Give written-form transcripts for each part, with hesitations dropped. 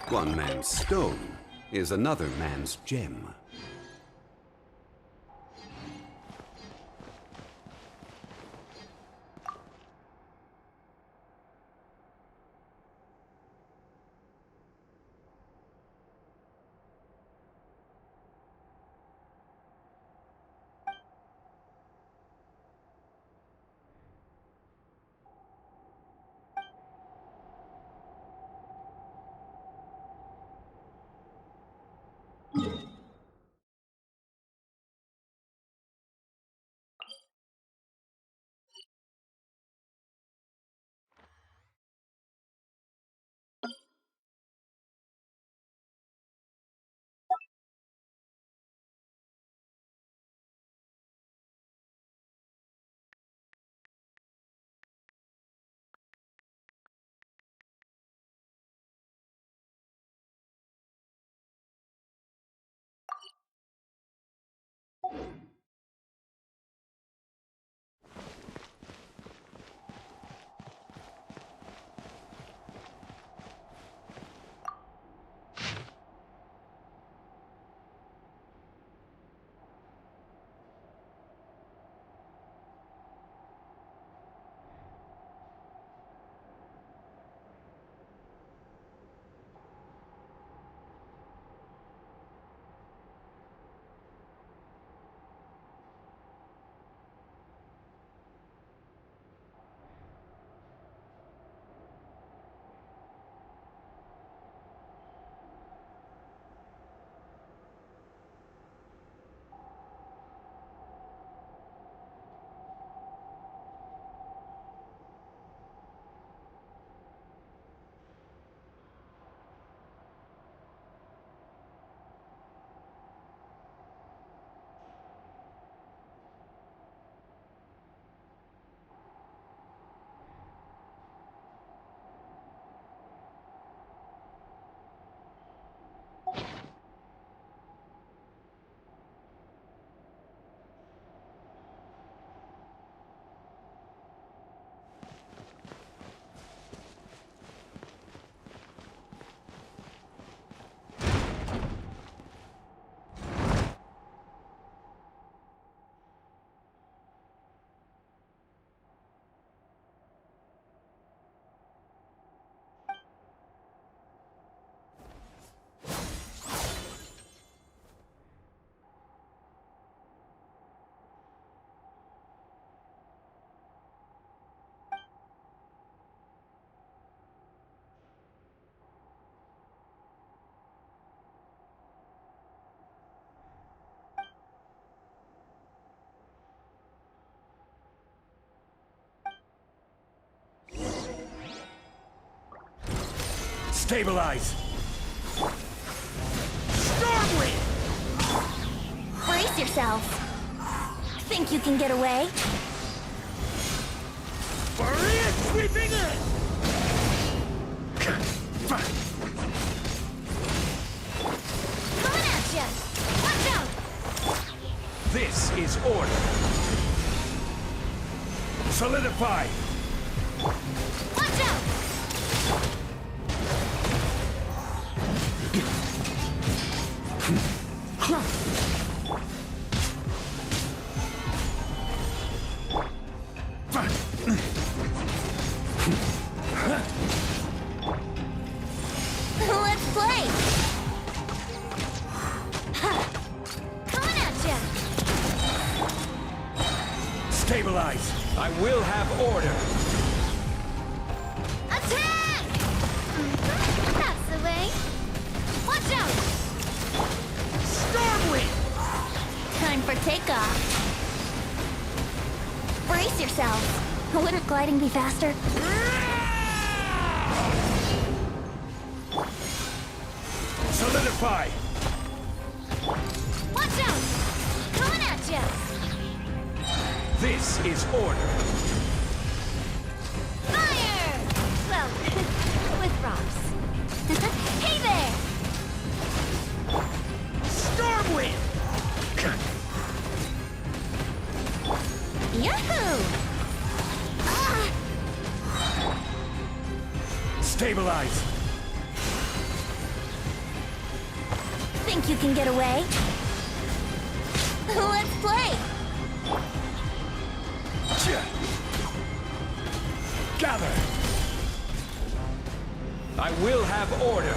One man's stone is another man's gem. Stabilize! Stormwind! Brace yourselves. Think you can get away? Maria sweeping in! Coming at ya! Watch out! This is order. Solidify! Watch out! Let's play! Coming at ya! Stabilize! I will have order! Attack! That's the way. Watch out! Stormwind! Time for takeoff. Brace yourselves. Wouldn't gliding be faster? Solidify! Watch out! Coming at ya! This is order! Fire! Well, with rocks. Hey there! Stormwind! Yahoo! Ah! Stabilize! Think you can get away? Let's play! Gather! I will have order!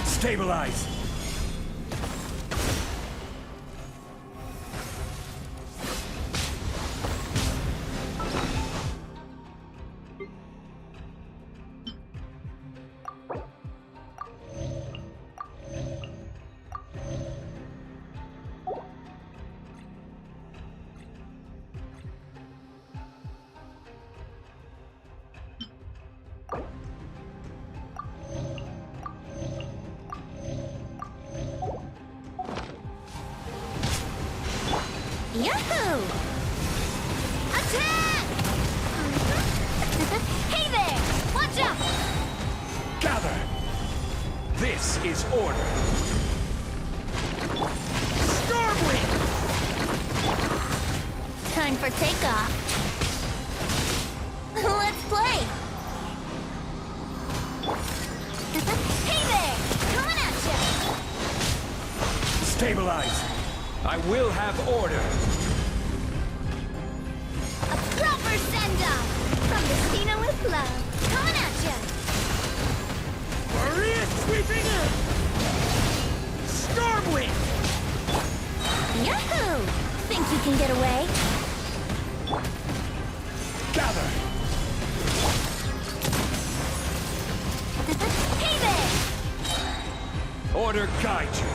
Stabilize! Yahoo! Attack! Hey there! Watch out! Gather! This is order! Stormwind! Time for takeoff. Let's play! Hey there! Coming at ya! Stabilize! I will have order! A proper send-off! From the Cena with love! Coming at ya! Maria sweeping in! Stormwind! Yahoo! Think you can get away? Gather! Hey there! Order guide you!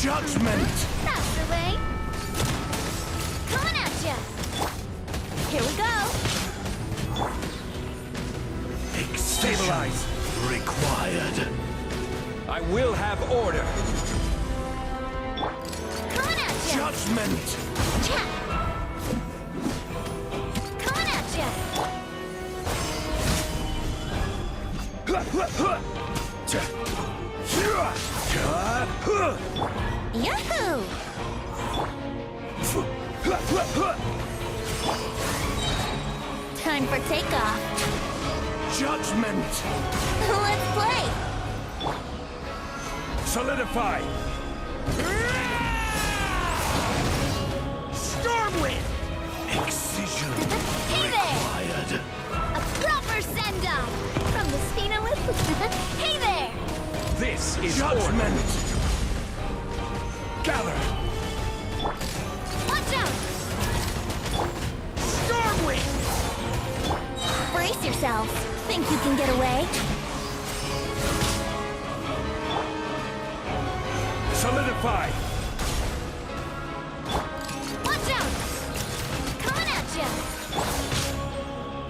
Judgment! That's the way. Coming at ya. Here we go. Stabilize! Required. I will have order! Coming at ya. Judgment! Cha. Coming at ya. Yahoo! Time for takeoff. Judgment! Let's play. Solidify! Stormwind! Excision. Hey there! Required. A proper send-off from the Stina with... Hey there! This is order! Judgment. Gather! Watch out! Stormwind! Brace yourselves. Think you can get away? Solidify! Watch out! Coming at ya!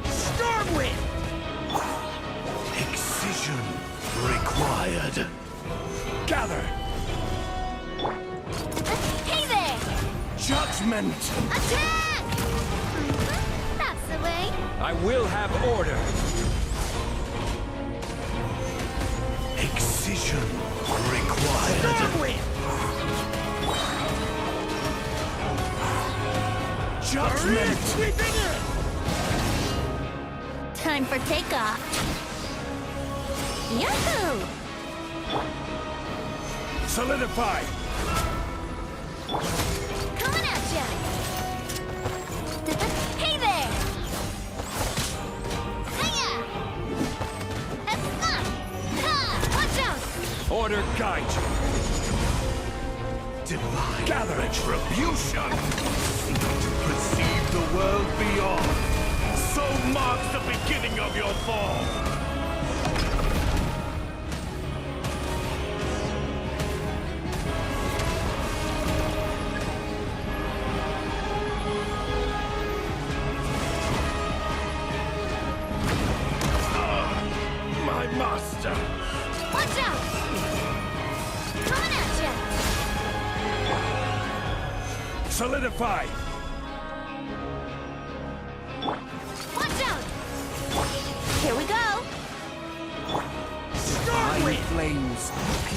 Stormwind! Excision. Required. Gather! Hey there! Judgment! Attack! That's the way. I will have order! Excision. Required. Stormwind! Judgment! Sweeping in! Time for takeoff. Yahoo! Solidify! Coming at ya! Hey there! Hiya! Ha! Watch out! Order guide you! Divine Gather it! retribution. To perceive the world beyond. So marks the beginning of your fall. My master. Watch out! Coming at ya! Solidify! Watch out! Here we go! Stormwind! Flames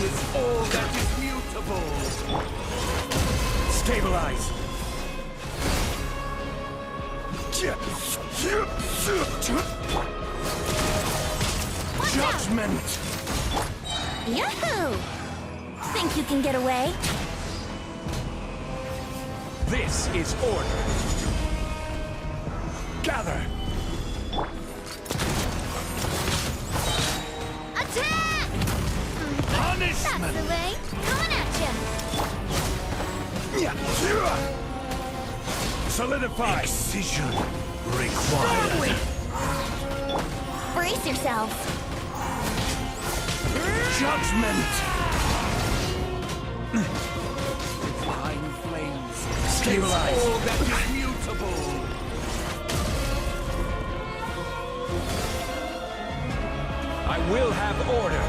is all that is mutable. Stabilize! Watch out! Judgment! Yahoo! Think you can get away? This is order! Gather! Attack! That's Punishment. the way. Coming at ya! Solidify! Excision. Required. Brace yourselves. Judgment! Divine flames. Stabilize! All that is mutable. I will have order!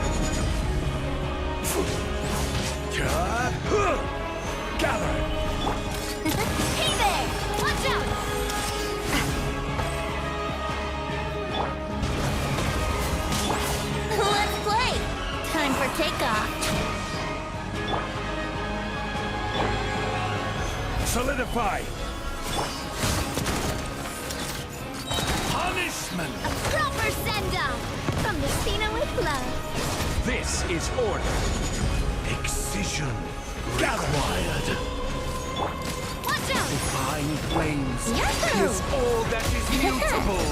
Gather! Hey there! Watch out! Let's play! Time for takeoff. Solidify! Punishment. A proper send-off from the Stina with love. This is order! Excision. Gather! Required. Watch out! Divine flames Yahoo! is all that is mutable.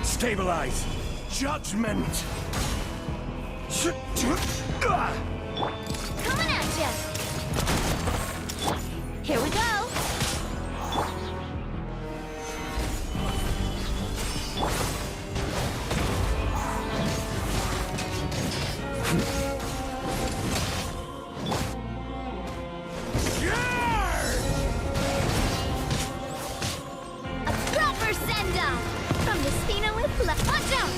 Stabilize! Judgment! Coming at ya! Here we go! Watch out!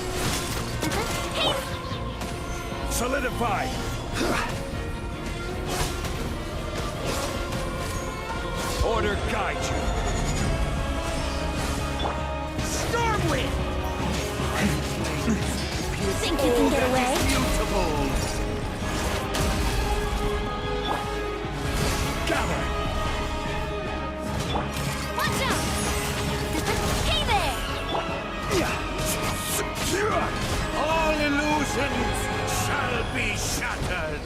Hey! Solidify! Order guide you. Stormwind! Think you can get away? Beautiful. Gather! Watch out! Hey there! All illusions shall be shattered.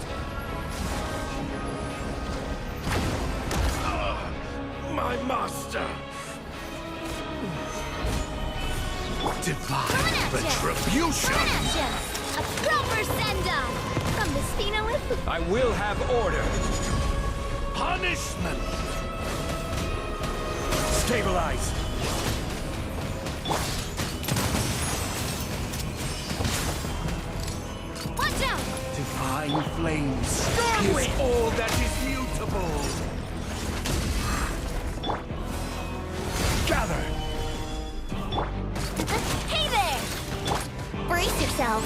My master. Divine Coming at ya! retribution. Coming at ya! A proper send-off! From the Spinolith? I will have order. Punishment. Stabilize. Watch out! Divine flames. Stormwind! Is all that is mutable. Gather! Hey there! Brace yourself.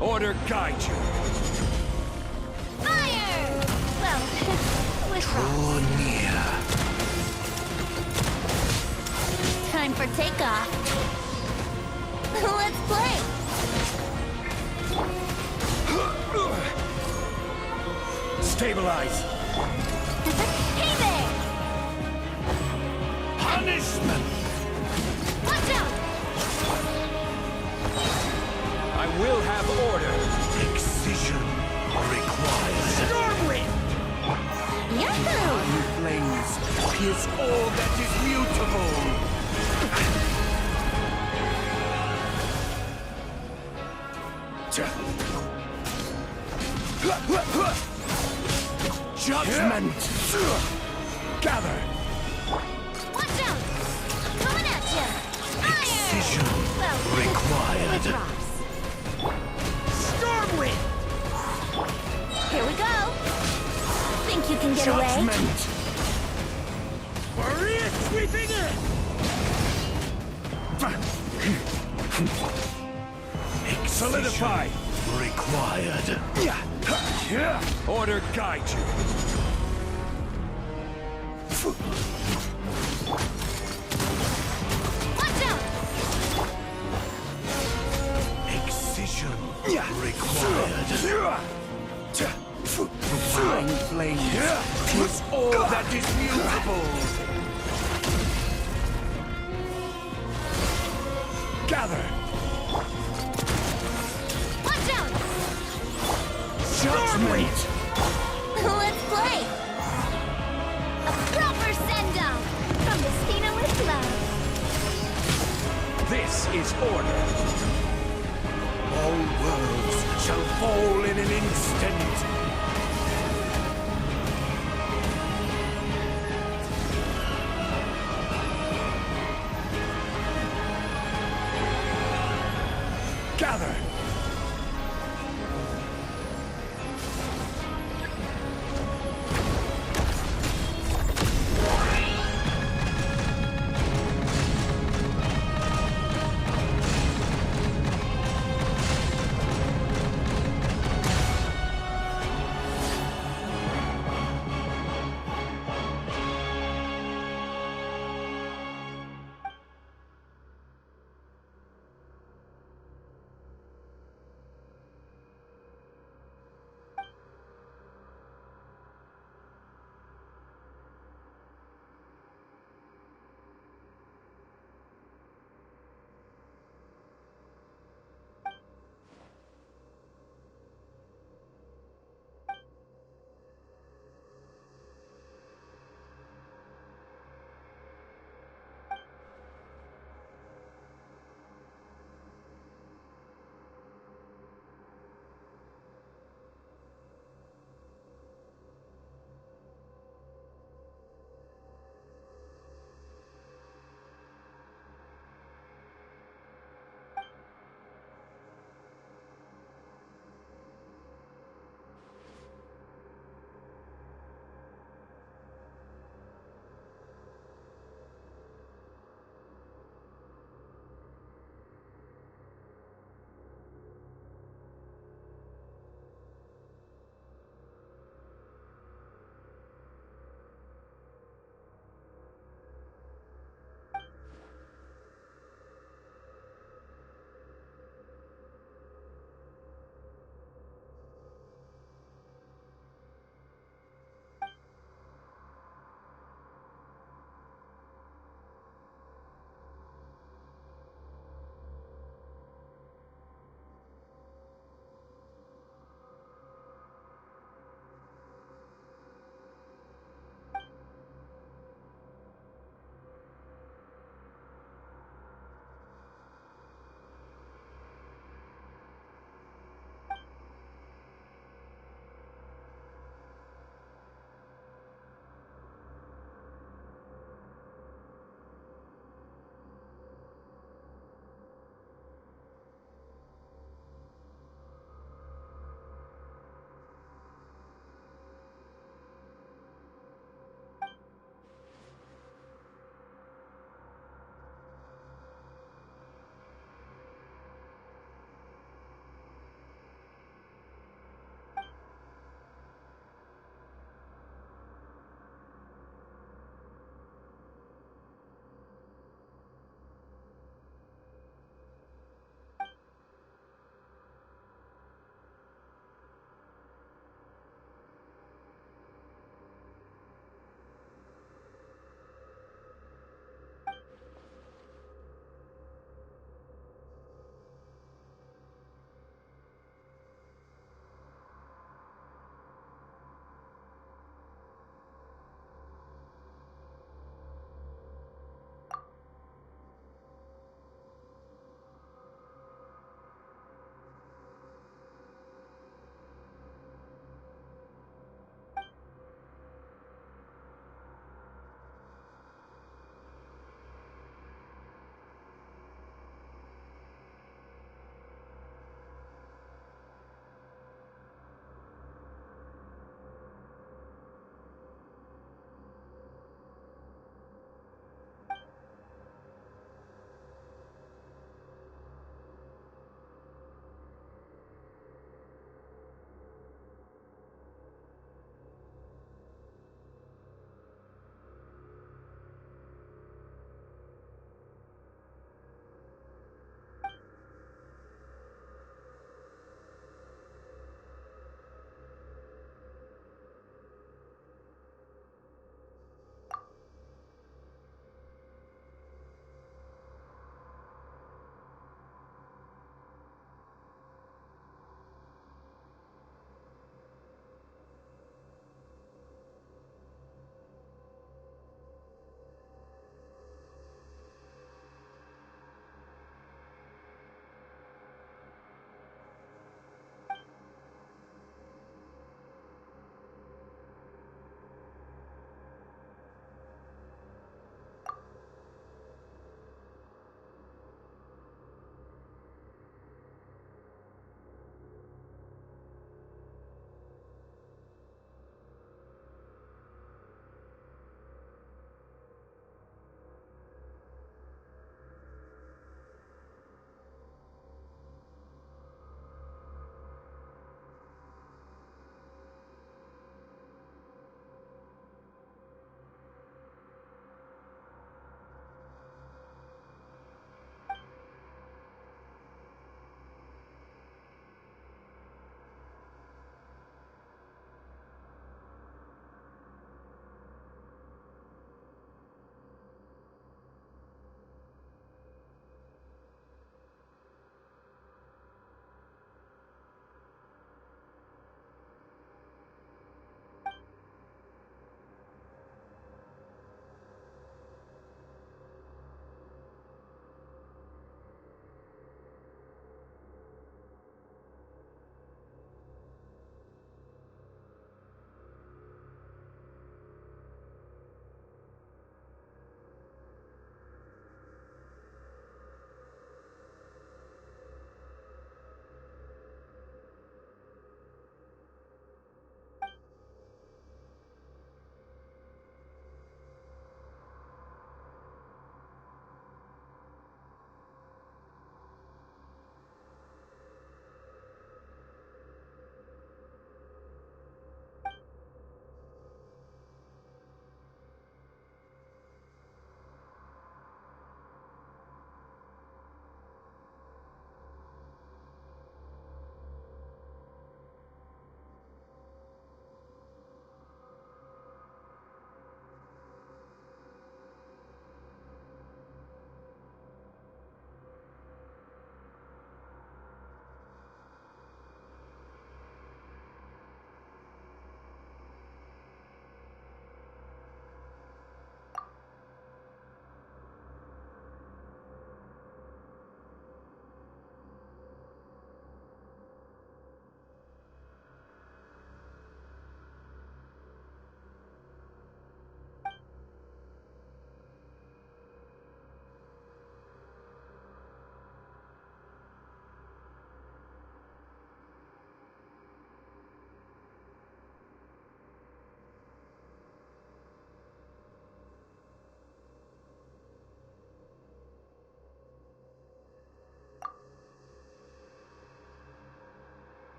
Order guide you. Fire! Well, with Draw near. time for takeoff. Let's play! Stabilize. Hey there! Punishment. Watch out! I will have order. Excision required. Stormwind! Yahoo! Divine flames pierce all that is mutable. Judgment. Gather! Watch out! Coming at ya! Fire! Excision Well, required. drops. Stormwind! Here we go! Think you can get away? Judgment. Maria sweeping in! Solidify! Required. Order guide you. Watch out! Excision required. Divine flames pierce all that is mutable. Gather! Watch out! Judgment. Let's play! A proper send-off from the Spinolith Love. This is order. All worlds shall fall in an instant. Gather!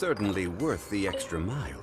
certainly worth the extra mile.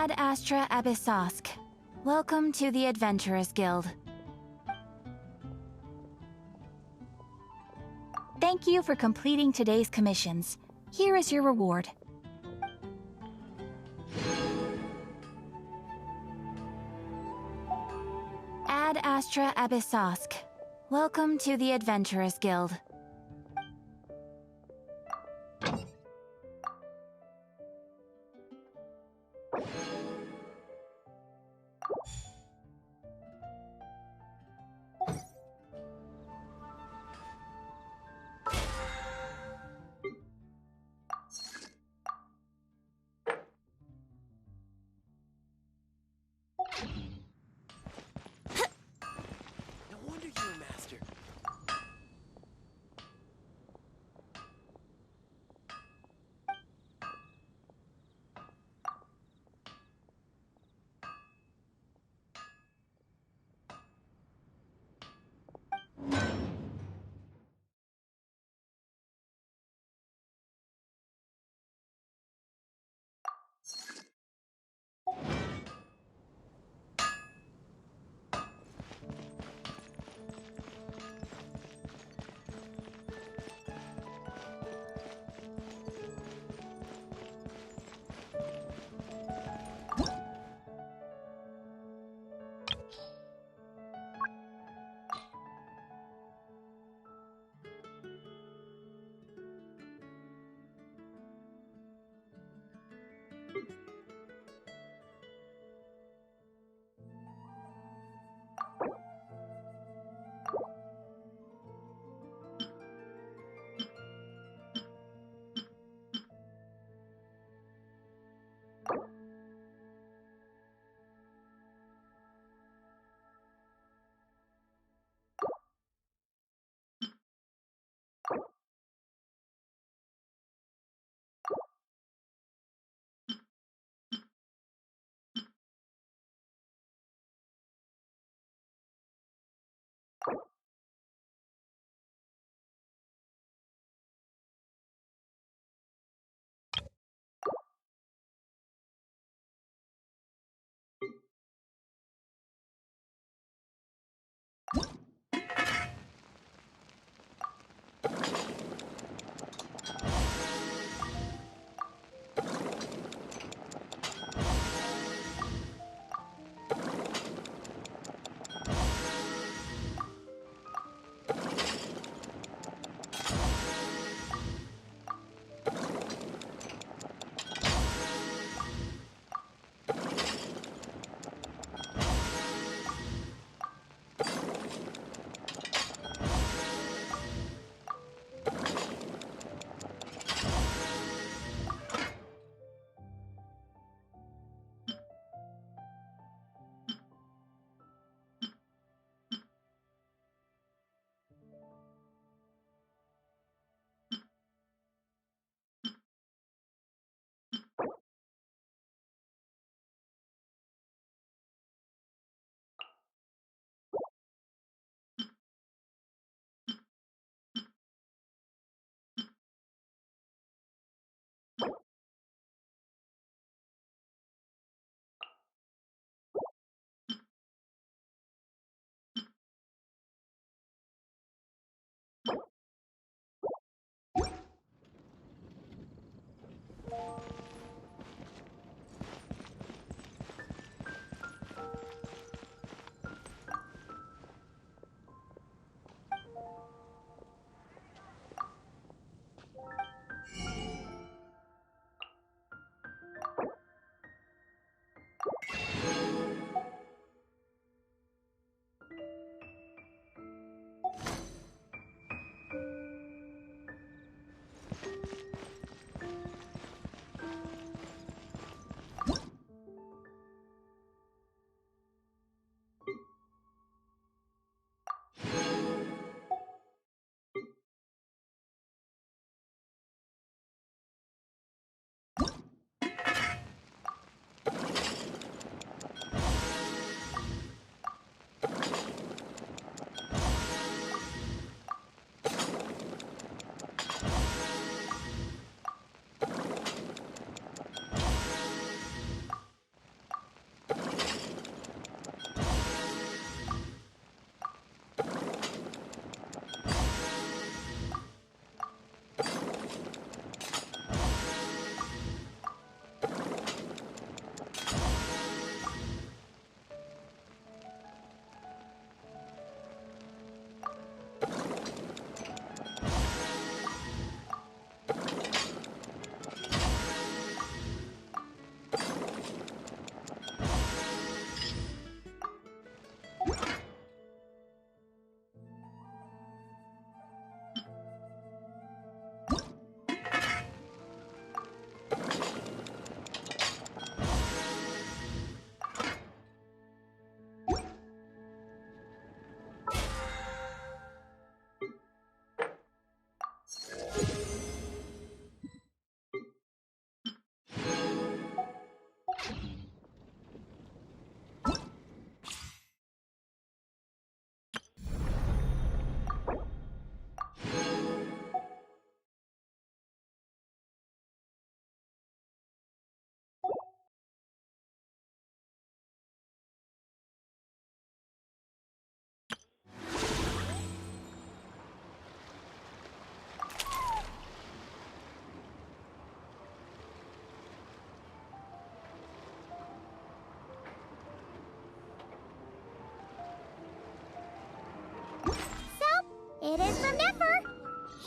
Ad Astra Abyssosk. Welcome to the Adventurers Guild. Thank you for completing today's commissions. Here is your reward. Ad Astra Abyssosk. Welcome to the Adventurers Guild. No wonder you're a master.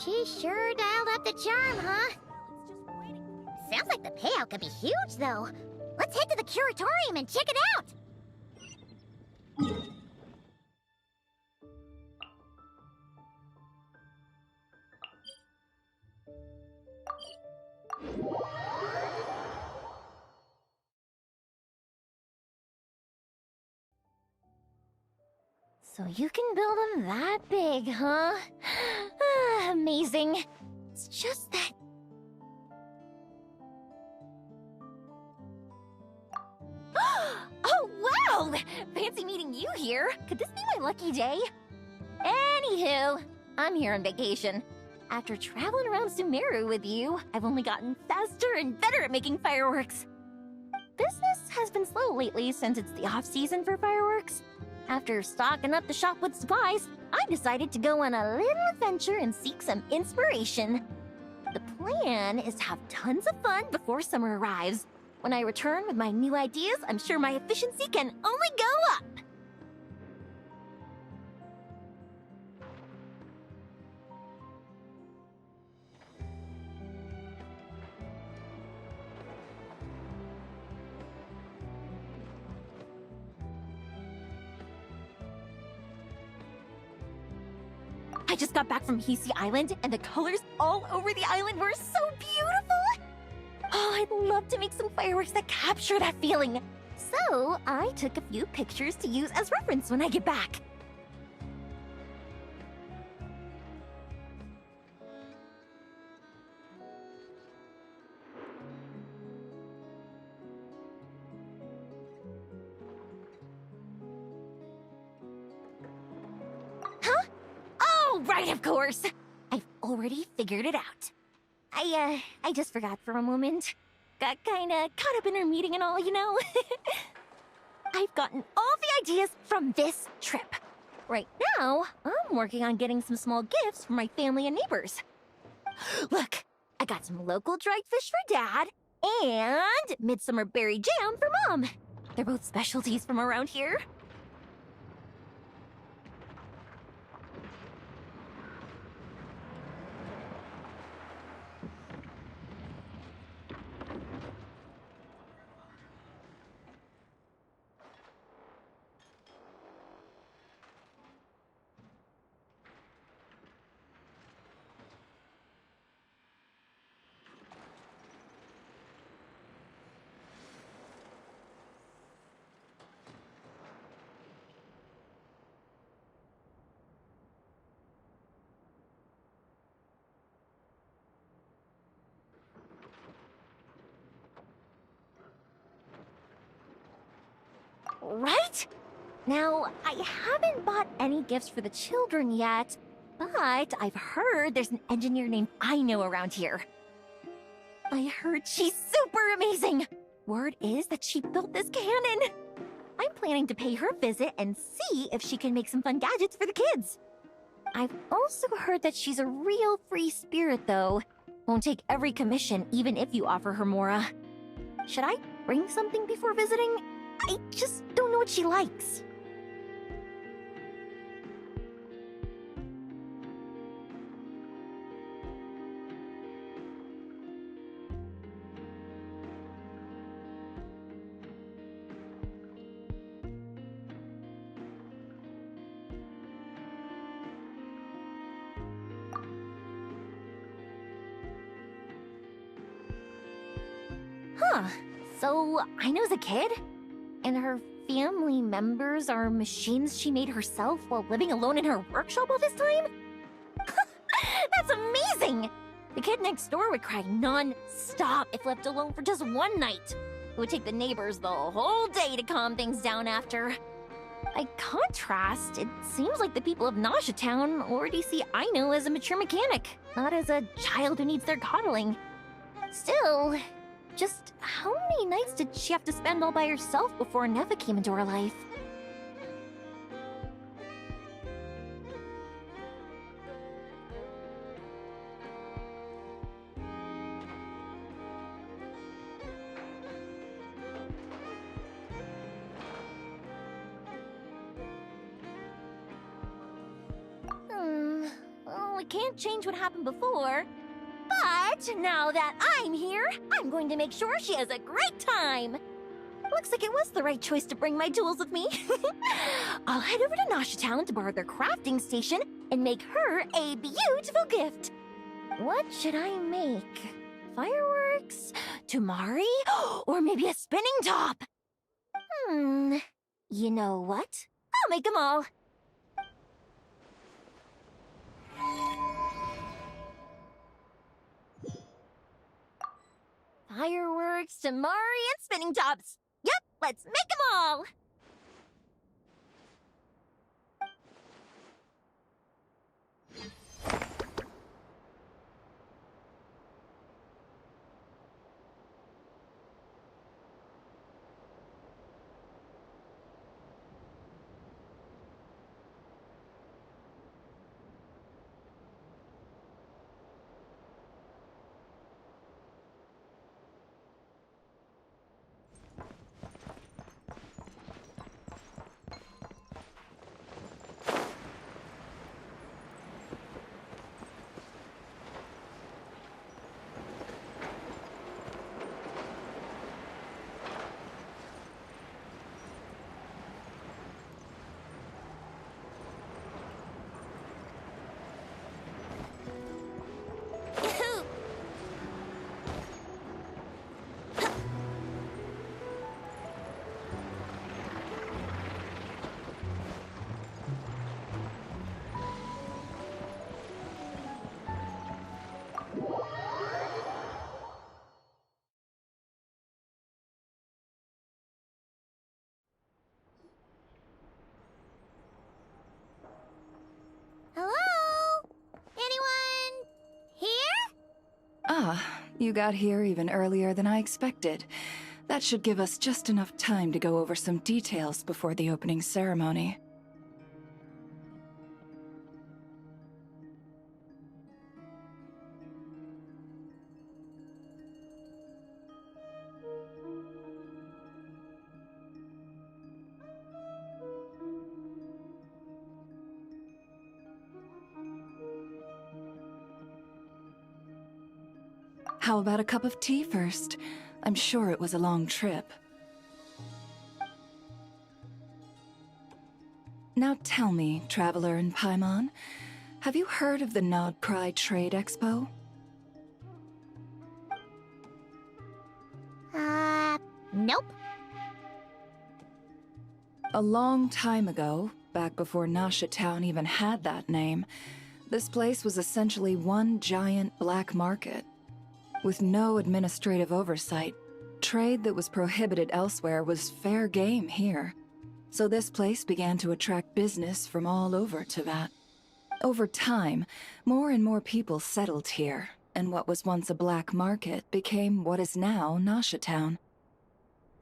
She sure dialed up the charm, huh? Sounds like the payout could be huge, though. Let's head to the curatorium and check it out! So you can build them that big, huh? Amazing. It's just that... Oh, wow! Fancy meeting you here. Could this be my lucky day? Anywho, I'm here on vacation. After traveling around Sumeru with you, I've only gotten faster and better at making fireworks. Business has been slow lately since it's the off-season for fireworks. After stocking up the shop with supplies, I decided to go on a little adventure and seek some inspiration. The plan is to have tons of fun before summer arrives. When I return with my new ideas, I'm sure my efficiency can only go up. I just got back from Hisi Island, and the colors all over the island were so beautiful! Oh, I'd love to make some fireworks that capture that feeling. So, I took a few pictures to use as reference when I get back. Huh? Oh, right, of course! I've already figured it out. I just forgot for a moment. Got kinda caught up in our meeting and all, you know? I've gotten all the ideas from this trip. Right now, I'm working on getting some small gifts for my family and neighbors. Look, I got some local dried fish for Dad, and midsummer berry jam for Mom. They're both specialties from around here. Right? Now, I haven't bought any gifts for the children yet, but I've heard there's an engineer named Aino around here. I heard she's super amazing! Word is that she built this cannon! I'm planning to pay her a visit and see if she can make some fun gadgets for the kids. I've also heard that she's a real free spirit, though. Won't take every commission, even if you offer her Mora. Should I bring something before visiting? I just don't know what she likes. Huh. So, Aino's a kid? And her family members are machines she made herself while living alone in her workshop all this time? That's amazing! The kid next door would cry non-stop if left alone for just one night. It would take the neighbors the whole day to calm things down after. By contrast, it seems like the people of Nausea Town already see Aino as a mature mechanic, not as a child who needs their coddling. Still, just how many nights did she have to spend all by herself before Neva came into her life? Well, it can't change what happened before. But now that I'm here, I'm going to make sure she has a great time. Looks like it was the right choice to bring my tools with me. I'll head over to Nasha Town to borrow their crafting station and make her a beautiful gift. What should I make? Fireworks? Tumari? Or maybe a spinning top? You know what? I'll make them all. Fireworks, Tamari, and spinning tops. Yep, let's make them all! Hello? Anyone here? Ah, you got here even earlier than I expected. That should give us just enough time to go over some details before the opening ceremony. How about a cup of tea first? I'm sure it was a long trip. Now tell me, Traveler in Paimon, have you heard of the Nodcry Trade Expo? Nope. A long time ago, back before Nasha Town even had that name, this place was essentially one giant black market. With no administrative oversight, trade that was prohibited elsewhere was fair game here. So this place began to attract business from all over Teyvat. Over time, more and more people settled here, and what was once a black market became what is now Nasha Town.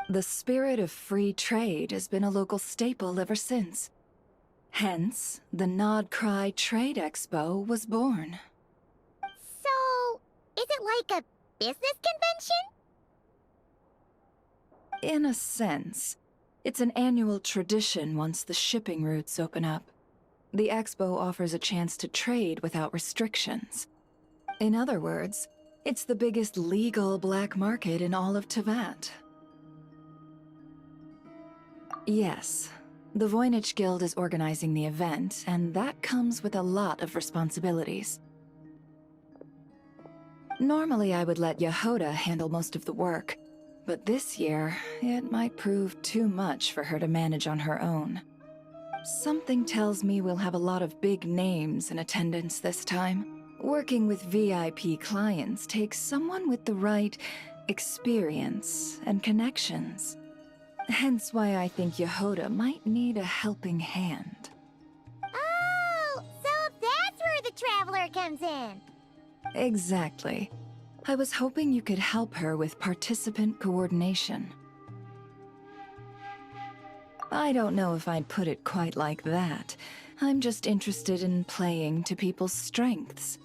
The spirit of free trade has been a local staple ever since. Hence, the Nodcry Trade Expo was born. So, is it like a business convention? In a sense. It's an annual tradition once the shipping routes open up. The expo offers a chance to trade without restrictions. In other words, it's the biggest legal black market in all of Teyvat. Yes, the Voynich Guild is organizing the event, and that comes with a lot of responsibilities. Normally I would let Yehoda handle most of the work, but this year, it might prove too much for her to manage on her own. Something tells me we'll have a lot of big names in attendance this time. Working with VIP clients takes someone with the right experience and connections. Hence why I think Yehoda might need a helping hand. Oh, so that's where the Traveler comes in. Exactly. I was hoping you could help her with participant coordination. I don't know if I'd put it quite like that. I'm just interested in playing to people's strengths.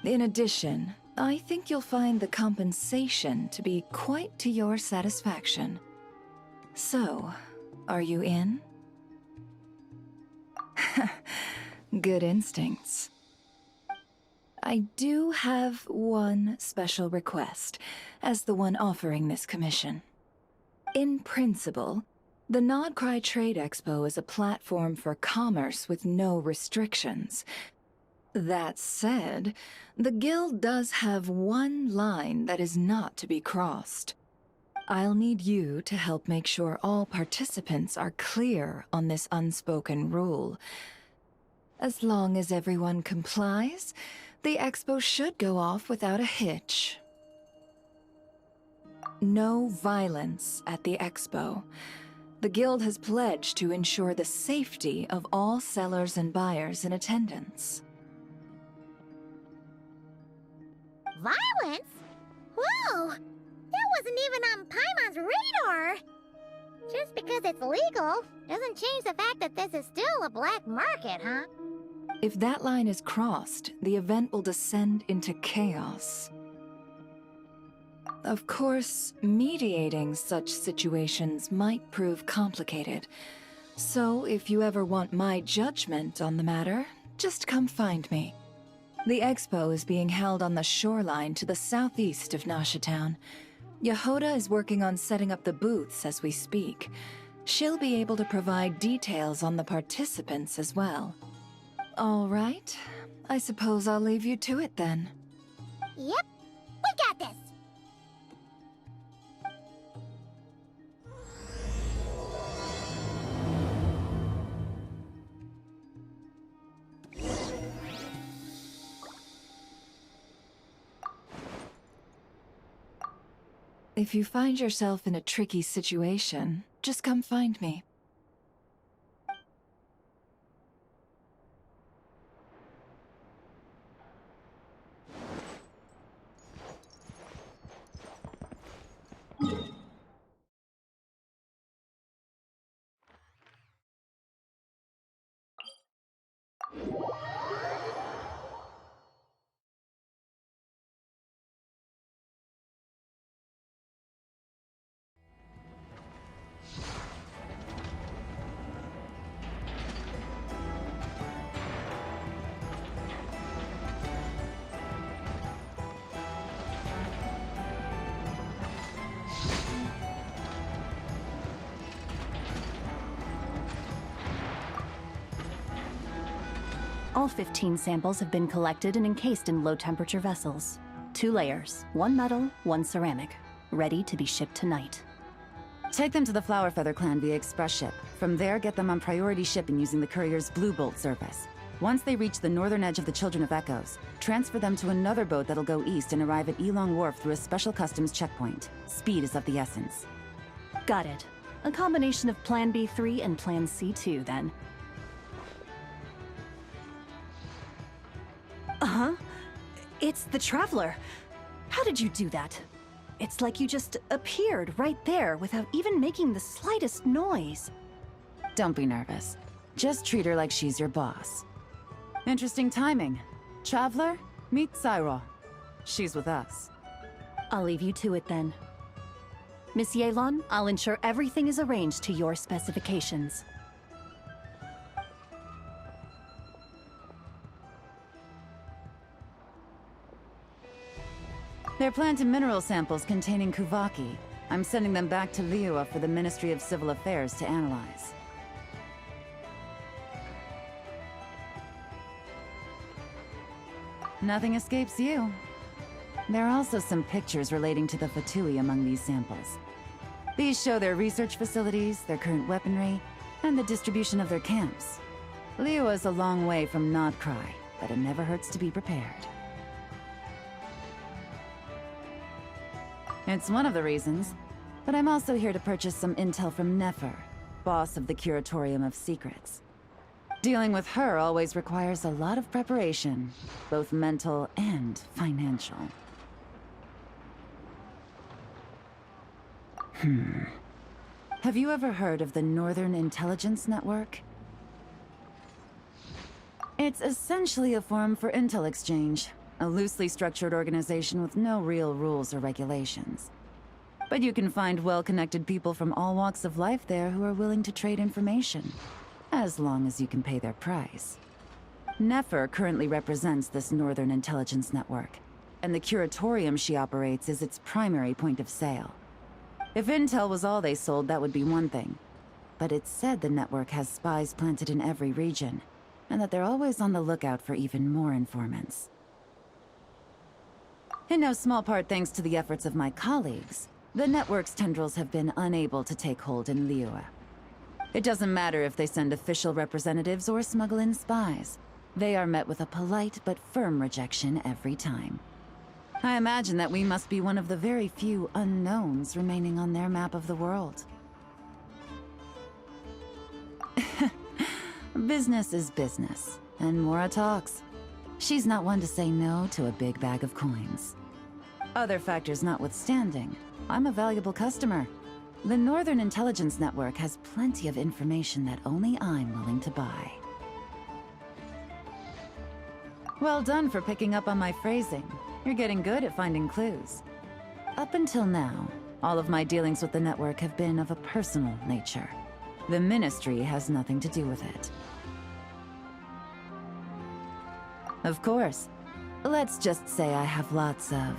In addition, I think you'll find the compensation to be quite to your satisfaction. So, are you in? Good instincts. I do have one special request, as the one offering this commission. In principle, the Nodcry Trade Expo is a platform for commerce with no restrictions. That said, the Guild does have one line that is not to be crossed. I'll need you to help make sure all participants are clear on this unspoken rule. As long as everyone complies, the expo should go off without a hitch. No violence at the expo. The Guild has pledged to ensure the safety of all sellers and buyers in attendance. Violence? Whoa! That wasn't even on Paimon's radar! Just because it's legal doesn't change the fact that this is still a black market, huh? If that line is crossed, the event will descend into chaos. Of course, mediating such situations might prove complicated. So if you ever want my judgment on the matter, just come find me. The expo is being held on the shoreline to the southeast of Nasha Town. Yehoda is working on setting up the booths as we speak. She'll be able to provide details on the participants as well. All right. I suppose I'll leave you to it then. Yep, we got this! If you find yourself in a tricky situation, just come find me. All 15 samples have been collected and encased in low-temperature vessels. 2 layers, 1 metal, 1 ceramic, ready to be shipped tonight. Take them to the Flower Feather clan via express ship. From there, get them on priority shipping using the courier's Blue Bolt service. Once they reach the northern edge of the Children of Echoes, transfer them to another boat that'll go east and arrive at Elong Wharf through a special customs checkpoint. Speed is of the essence. Got it. A combination of Plan B3 and Plan C2, then. Uh-huh. It's the Traveler. How did you do that? It's like you just appeared right there without even making the slightest noise. Don't be nervous. Just treat her like she's your boss. Interesting timing. Traveler, meet Cyro. She's with us. I'll leave you to it then. Miss Yelan, I'll ensure everything is arranged to your specifications. They're plant and mineral samples containing Kuvaki. I'm sending them back to Liyue for the Ministry of Civil Affairs to analyze. Nothing escapes you. There are also some pictures relating to the Fatui among these samples. These show their research facilities, their current weaponry, and the distribution of their camps. Liyue is a long way from Nodcry, but it never hurts to be prepared. It's one of the reasons, but I'm also here to purchase some intel from Nefer, boss of the Curatorium of Secrets. Dealing with her always requires a lot of preparation, both mental and financial. Have you ever heard of the Northern Intelligence Network? It's essentially a forum for intel exchange. A loosely structured organization with no real rules or regulations. But you can find well-connected people from all walks of life there who are willing to trade information, as long as you can pay their price. Nefer currently represents this Northern Intelligence Network, and the curatorium she operates is its primary point of sale. If intel was all they sold, that would be one thing. But it's said the network has spies planted in every region, and that they're always on the lookout for even more informants. In no small part thanks to the efforts of my colleagues, the network's tendrils have been unable to take hold in Liyue. It doesn't matter if they send official representatives or smuggle in spies. They are met with a polite but firm rejection every time. I imagine that we must be one of the very few unknowns remaining on their map of the world. Business is business, and Mora talks. She's not one to say no to a big bag of coins. Other factors notwithstanding, I'm a valuable customer. The Northern Intelligence Network has plenty of information that only I'm willing to buy. Well done for picking up on my phrasing. You're getting good at finding clues. Up until now, all of my dealings with the network have been of a personal nature. The Ministry has nothing to do with it. Of course. Let's just say I have lots of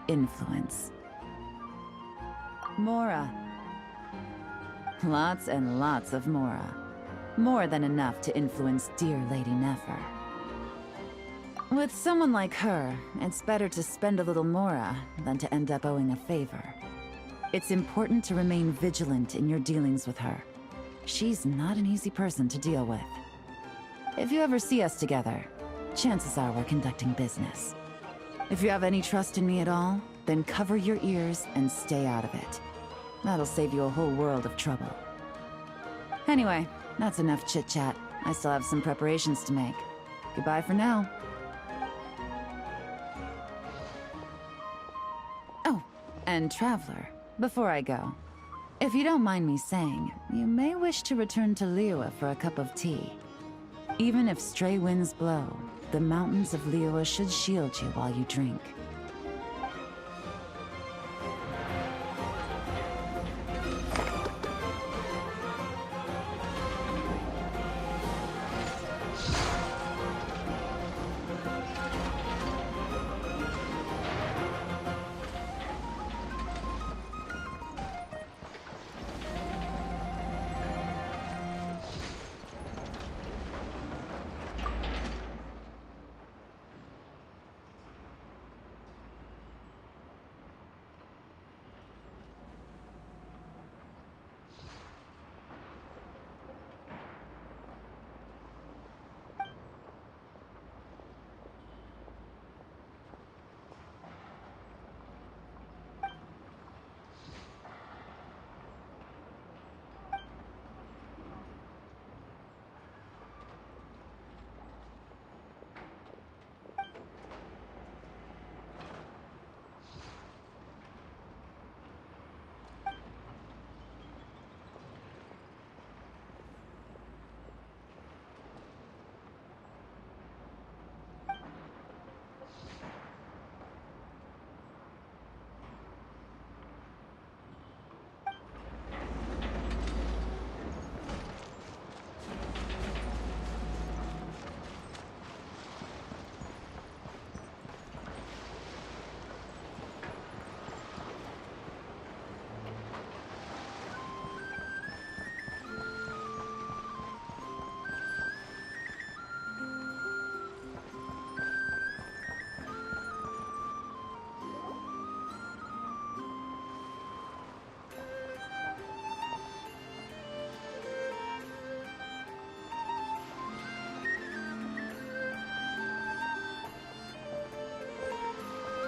influence. Mora. Lots and lots of Mora. More than enough to influence dear Lady Nefer. With someone like her, it's better to spend a little Mora than to end up owing a favor. It's important to remain vigilant in your dealings with her. She's not an easy person to deal with. If you ever see us together, chances are we're conducting business. If you have any trust in me at all, then cover your ears and stay out of it. That'll save you a whole world of trouble. Anyway, that's enough chit-chat. I still have some preparations to make. Goodbye for now. Oh, and Traveler, before I go, if you don't mind me saying, you may wish to return to Liyue for a cup of tea. Even if stray winds blow, the mountains of Liyue should shield you while you drink.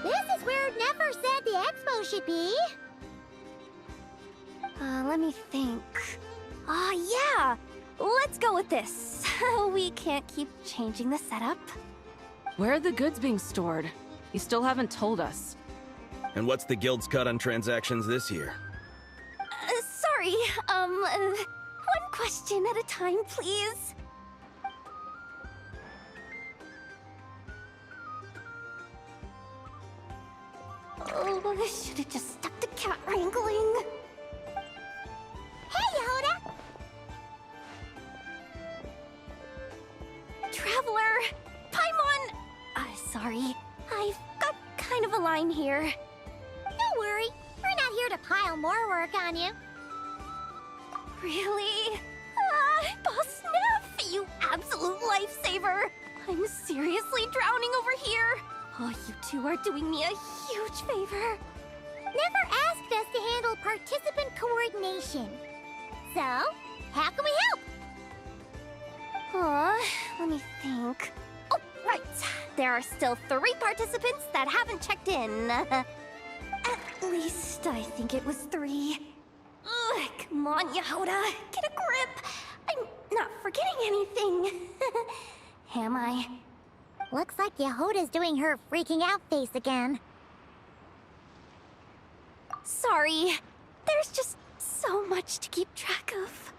This is where Nefer said the expo should be. Let me think. Yeah! Let's go with this. We can't keep changing the setup. Where are the goods being stored? You still haven't told us. And what's the guild's cut on transactions this year? Sorry, one question at a time, please. Oh, I should have just stuck to cat wrangling. Hey, Yehuda! Traveler! Paimon! Sorry. I've got kind of a line here. Don't worry. We're not here to pile more work on you. Really? Boss Neff, you absolute lifesaver! I'm seriously drowning over here. Oh, you two are doing me a huge favor. Never asked us to handle participant coordination. So, how can we help? Let me think. Oh, right. There are still 3 participants that haven't checked in. At least I think it was 3. Ugh, come on, Yehoda. Get a grip. I'm not forgetting anything. Am I? Looks like Yehoda's doing her freaking out face again. Sorry. There's just so much to keep track of.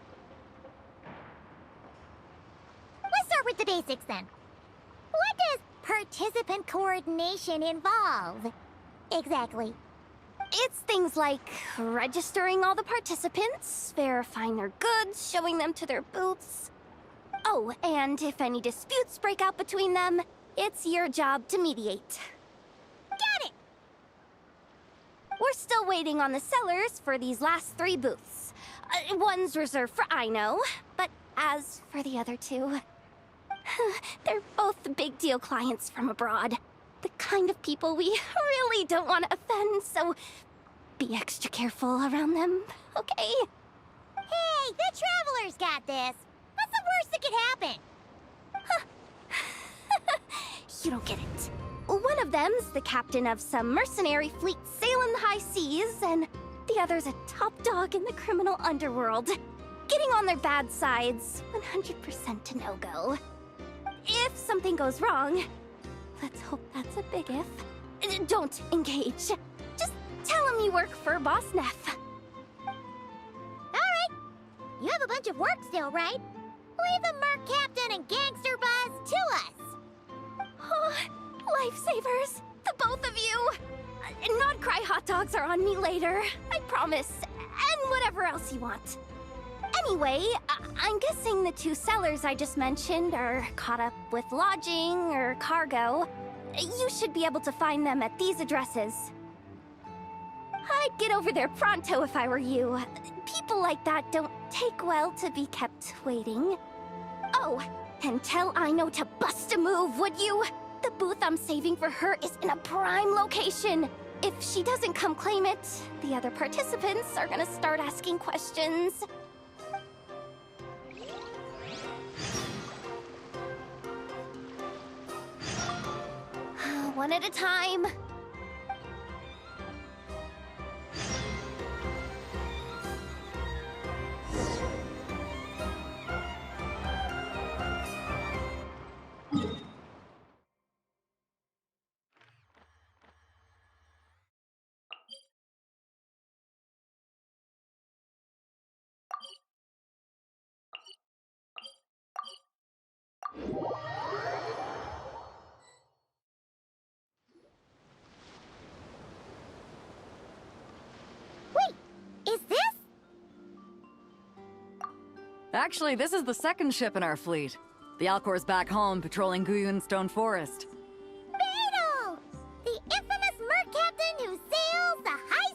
Let's start with the basics then. What does participant coordination involve? Exactly. It's things like registering all the participants, verifying their goods, showing them to their booths. Oh, and if any disputes break out between them, it's your job to mediate. Got it! We're still waiting on the sellers for these last 3 booths. One's reserved for Aino, but as for the other 2... they're both big deal clients from abroad. The kind of people we really don't want to offend, so be extra careful around them, okay? Hey, the Traveler's got this. What's the worst that could happen? You don't get it. One of them's the captain of some mercenary fleet sailing the high seas, and the other's a top dog in the criminal underworld. Getting on their bad sides, 100% a no-go. If something goes wrong, let's hope that's a big if, don't engage. Just tell him you work for Boss Neff. Alright. You have a bunch of work still, right? Leave the Merc Captain and Gangster Buzz to us. Oh, lifesavers, the both of you. Not cry hot dogs are on me later, I promise. And whatever else you want. Anyway, I'm guessing the 2 sellers I just mentioned are caught up with lodging or cargo. You should be able to find them at these addresses. I'd get over there pronto if I were you. People like that don't take well to be kept waiting. Oh, and tell Aino to bust a move, would you? The booth I'm saving for her is in a prime location. If she doesn't come claim it, the other participants are gonna start asking questions. One at a time. Is this? Actually, this is the 2nd ship in our fleet. The Alcor's back home patrolling Guyun Stone Forest. Beidou! The infamous Merc Captain who sails the high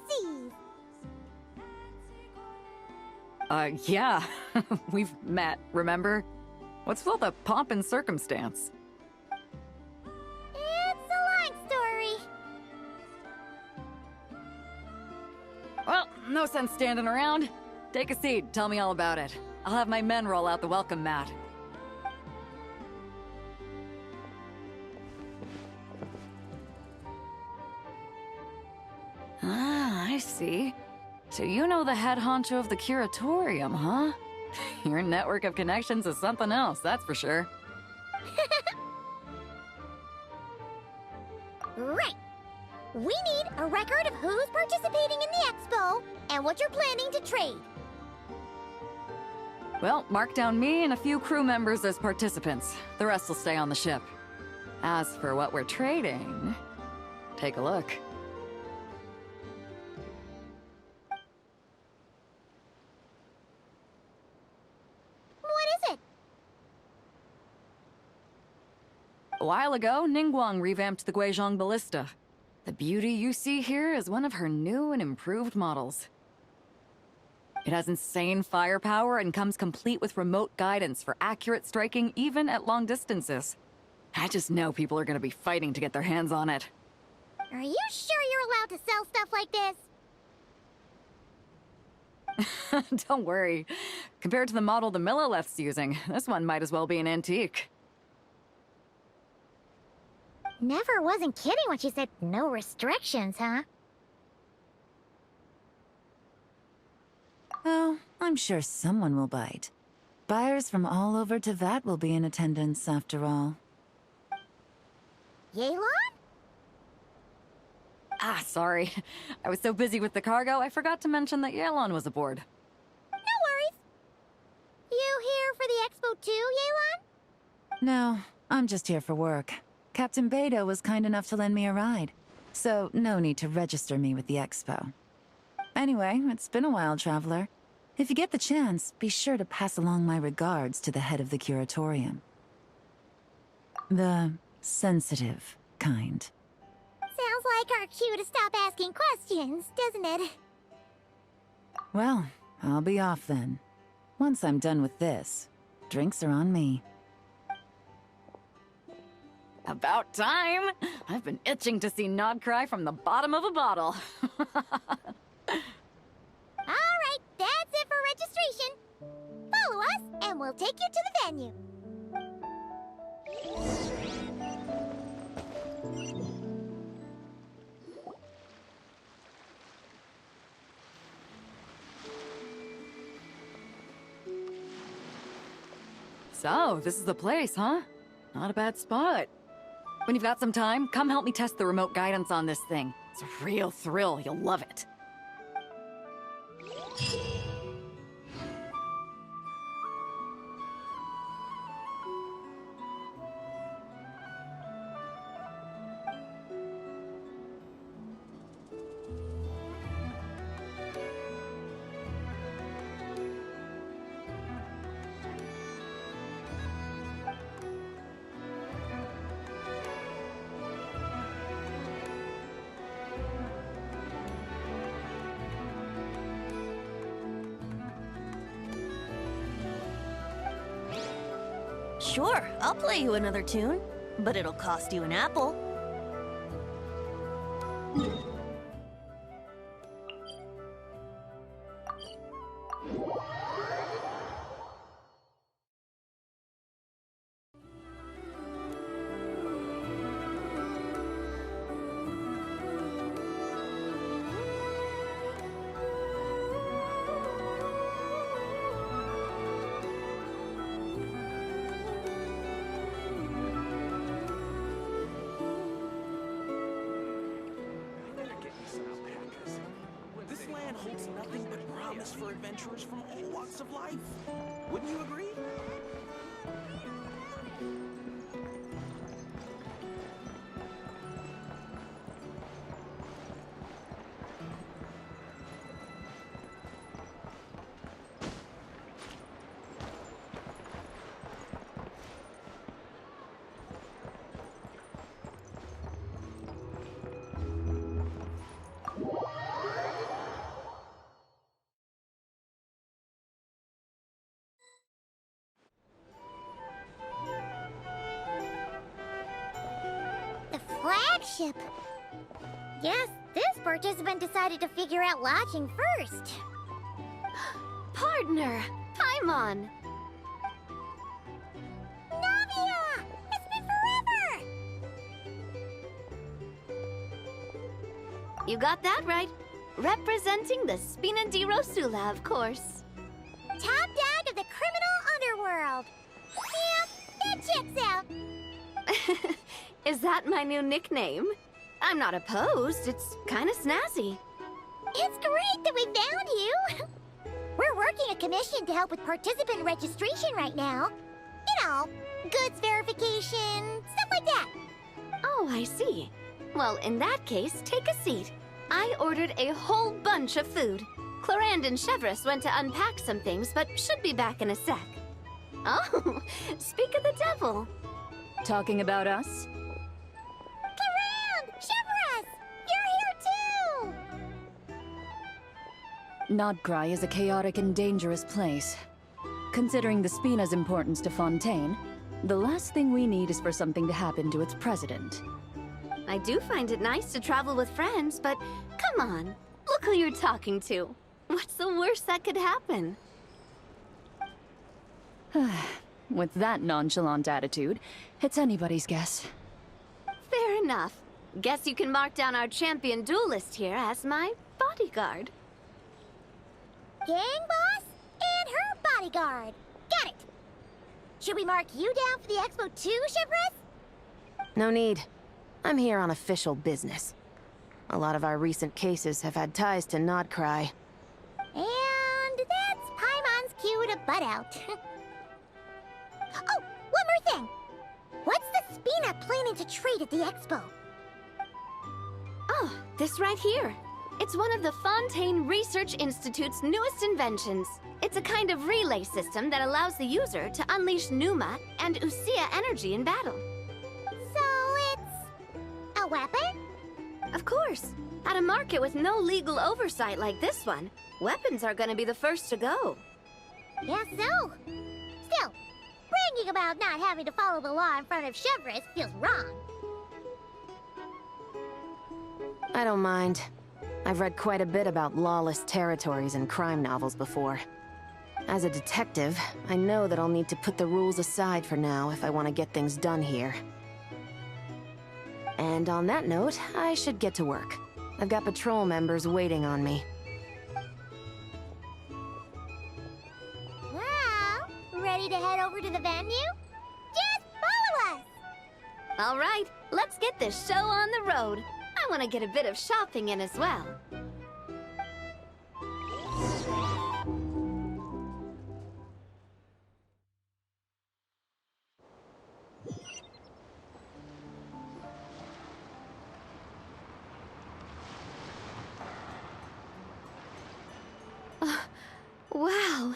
seas! Yeah. We've met, remember? What's with all the pomp and circumstance? It's a long story. Well, no sense standing around. Take a seat, tell me all about it. I'll have my men roll out the welcome mat. Ah, I see. So you know the head honcho of the Curatorium, huh? Your network of connections is something else, that's for sure. Right. We need a record of who's participating in the expo and what you're planning to trade. Well, mark down me and a few crew members as participants. The rest will stay on the ship. As for what we're trading, take a look. What is it? A while ago, Ningguang revamped the Guizhong Ballista. The beauty you see here is one of her new and improved models. It has insane firepower and comes complete with remote guidance for accurate striking even at long distances. I just know people are gonna be fighting to get their hands on it. Are you sure you're allowed to sell stuff like this? Don't worry. Compared to the model the Milleleth's using, this one might as well be an antique. Never wasn't kidding when she said no restrictions, huh? Oh, I'm sure someone will bite. Buyers from all over Teyvat will be in attendance, after all. Yelan? Ah, sorry. I was so busy with the cargo, I forgot to mention that Yelan was aboard. No worries. You here for the expo too, Yelan? No, I'm just here for work. Captain Beidou was kind enough to lend me a ride, so no need to register me with the expo. Anyway, it's been a while, Traveler. If you get the chance, be sure to pass along my regards to the head of the Curatorium. The sensitive kind. Sounds like our cue to stop asking questions, doesn't it? Well, I'll be off then. Once I'm done with this, drinks are on me. About time! I've been itching to see Nod cry from the bottom of a bottle. Alright, that's it for registration. Follow us, and we'll take you to the venue. So, this is the place, huh? Not a bad spot. When you've got some time, come help me test the remote guidance on this thing. It's a real thrill, you'll love it. Sure, I'll play you another tune, but it'll cost you an apple. This land holds nothing but promise for adventurers from all walks of life. Wouldn't you agree? Flagship. Guess this participant decided to figure out lodging first. Partner, Paimon. Navia! It's been forever! You got that right. Representing the Spina di Rosula, of course. Top dog of the criminal underworld. Yeah, that checks out. Is that my new nickname? I'm not opposed. It's kind of snazzy. It's great that we found you. We're working a commission to help with participant registration right now. You know, goods verification, stuff like that. Oh, I see. Well, in that case, take a seat. I ordered a whole bunch of food. Clorand and Chevreuse went to unpack some things, but should be back in a sec. Oh, speak of the devil. Talking about us? Clorinde! Chevreuse! You're here too! Nodcry is a chaotic and dangerous place. Considering the Spina's importance to Fontaine, the last thing we need is for something to happen to its president. I do find it nice to travel with friends, but come on. Look who you're talking to. What's the worst that could happen? With that nonchalant attitude, it's anybody's guess. Fair enough. Guess you can mark down our champion duelist here as my bodyguard. Gang boss and her bodyguard. Got it! Should we mark you down for the expo too, Chevreuse? No need. I'm here on official business. A lot of our recent cases have had ties to Nodcry. And that's Paimon's cue to butt out. Oh, one more thing! What's the Spina planning to trade at the expo? Oh, this right here. It's one of the Fontaine Research Institute's newest inventions. It's a kind of relay system that allows the user to unleash Numa and Usia energy in battle. So it's a weapon? Of course. At a market with no legal oversight like this one, weapons are gonna be the first to go. Guess so. Still, bragging about not having to follow the law in front of Chevreuse feels wrong. I don't mind. I've read quite a bit about lawless territories and crime novels before. As a detective, I know that I'll need to put the rules aside for now if I want to get things done here. And on that note, I should get to work. I've got patrol members waiting on me. Well, ready to head over to the venue? Just follow us! All right, let's get this show on the road. I want to get a bit of shopping in as well. Wow,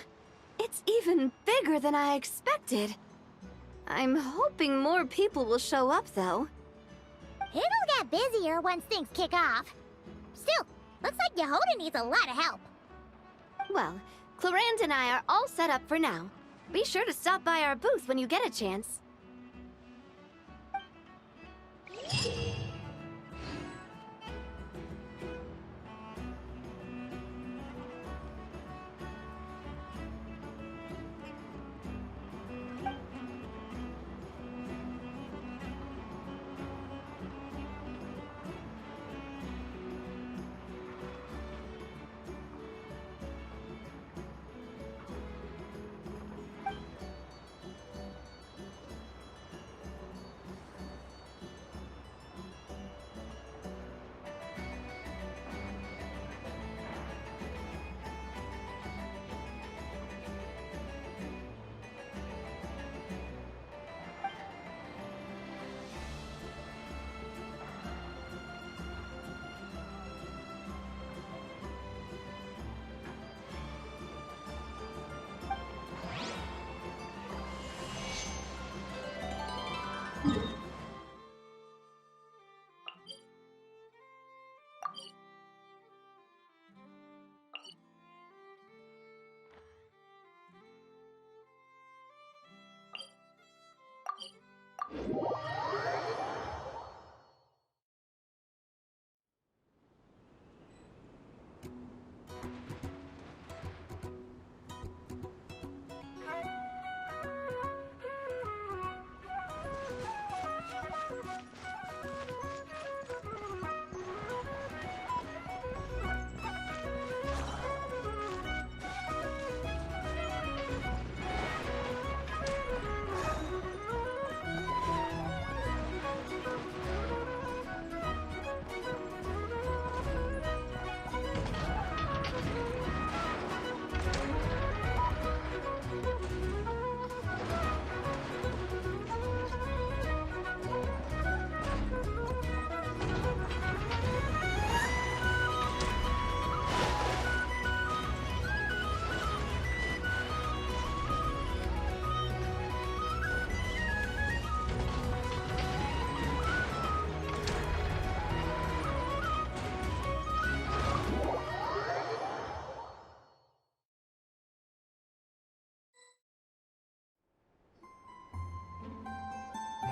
it's even bigger than I expected. I'm hoping more people will show up, though. It'll get busier once things kick off. Still, looks like Yehoda needs a lot of help. Well, Clorinde and I are all set up for now. Be sure to stop by our booth when you get a chance.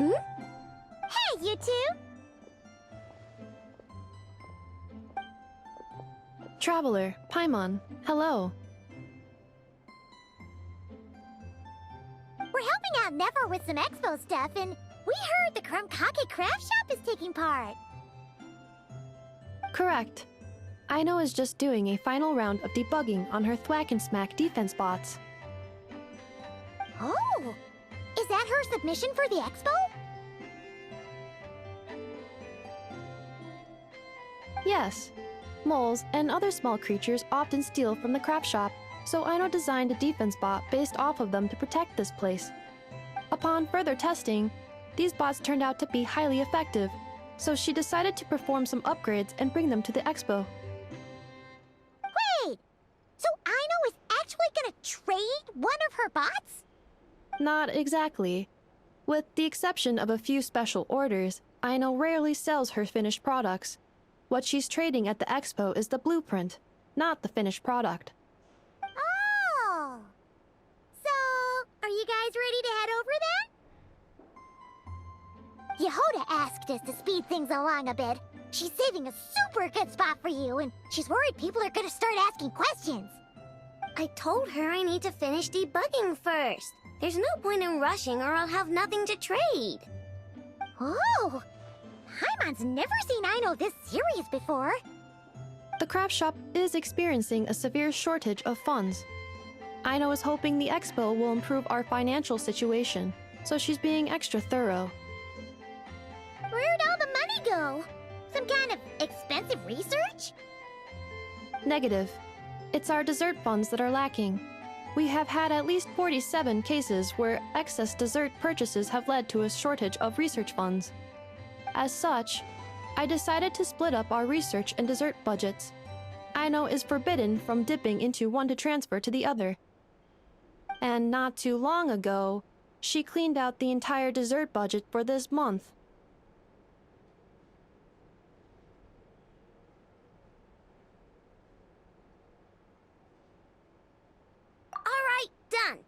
Hmm? Hey, you two! Traveler, Paimon, hello. We're helping out Nefer with some expo stuff, and we heard the Krumkake craft shop is taking part. Correct. Aino is just doing a final round of debugging on her Thwack and Smack defense bots. Oh! Is that her submission for the expo? Yes. Moles and other small creatures often steal from the craft shop, so Aino designed a defense bot based off of them to protect this place. Upon further testing, these bots turned out to be highly effective, so she decided to perform some upgrades and bring them to the expo. Wait! So Aino is actually gonna trade one of her bots? Not exactly. With the exception of a few special orders, Aino rarely sells her finished products. What she's trading at the expo is the blueprint, not the finished product. Oh! So, are you guys ready to head over then? Yehoda asked us to speed things along a bit. She's saving a super good spot for you, and she's worried people are gonna start asking questions. I told her I need to finish debugging first. There's no point in rushing or I'll have nothing to trade. Oh! Paimon's never seen Aino this serious before. The craft shop is experiencing a severe shortage of funds. Aino is hoping the expo will improve our financial situation, so she's being extra thorough. Where'd all the money go? Some kind of expensive research? Negative. It's our dessert funds that are lacking. We have had at least 47 cases where excess dessert purchases have led to a shortage of research funds. As such, I decided to split up our research and dessert budgets. Aino is forbidden from dipping into one to transfer to the other. And not too long ago, she cleaned out the entire dessert budget for this month. Alright, done.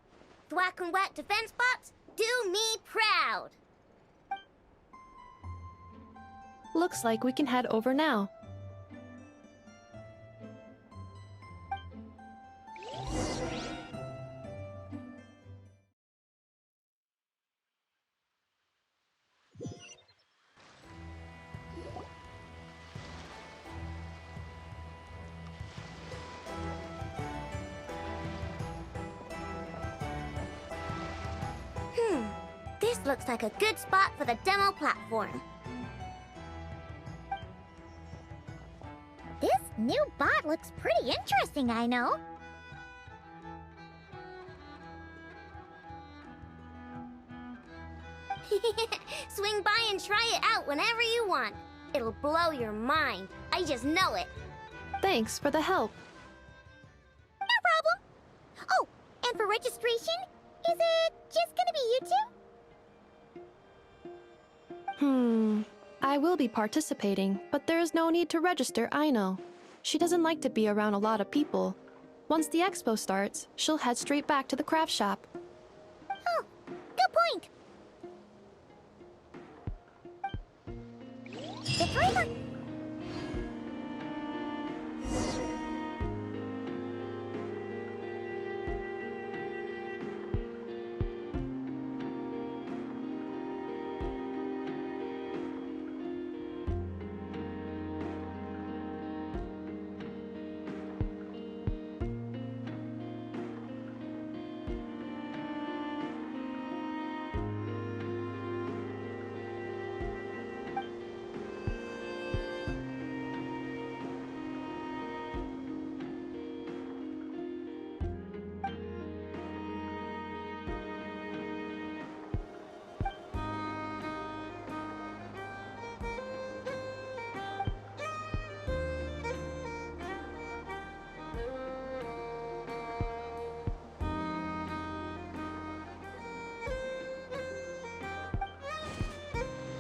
Thwack and Whack defense bots, do me proud. Looks like we can head over now. This looks like a good spot for the demo platform. This new bot looks pretty interesting, Aino. Swing by and try it out whenever you want. It'll blow your mind. I just know it. Thanks for the help. No problem. Oh, and for registration, is it just gonna be you two? I will be participating, but there is no need to register, Aino. She doesn't like to be around a lot of people. Once the expo starts, she'll head straight back to the craft shop. Oh, good point. The driver.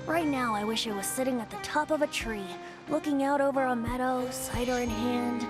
Right now, I wish I was sitting at the top of a tree, looking out over a meadow, cider in hand.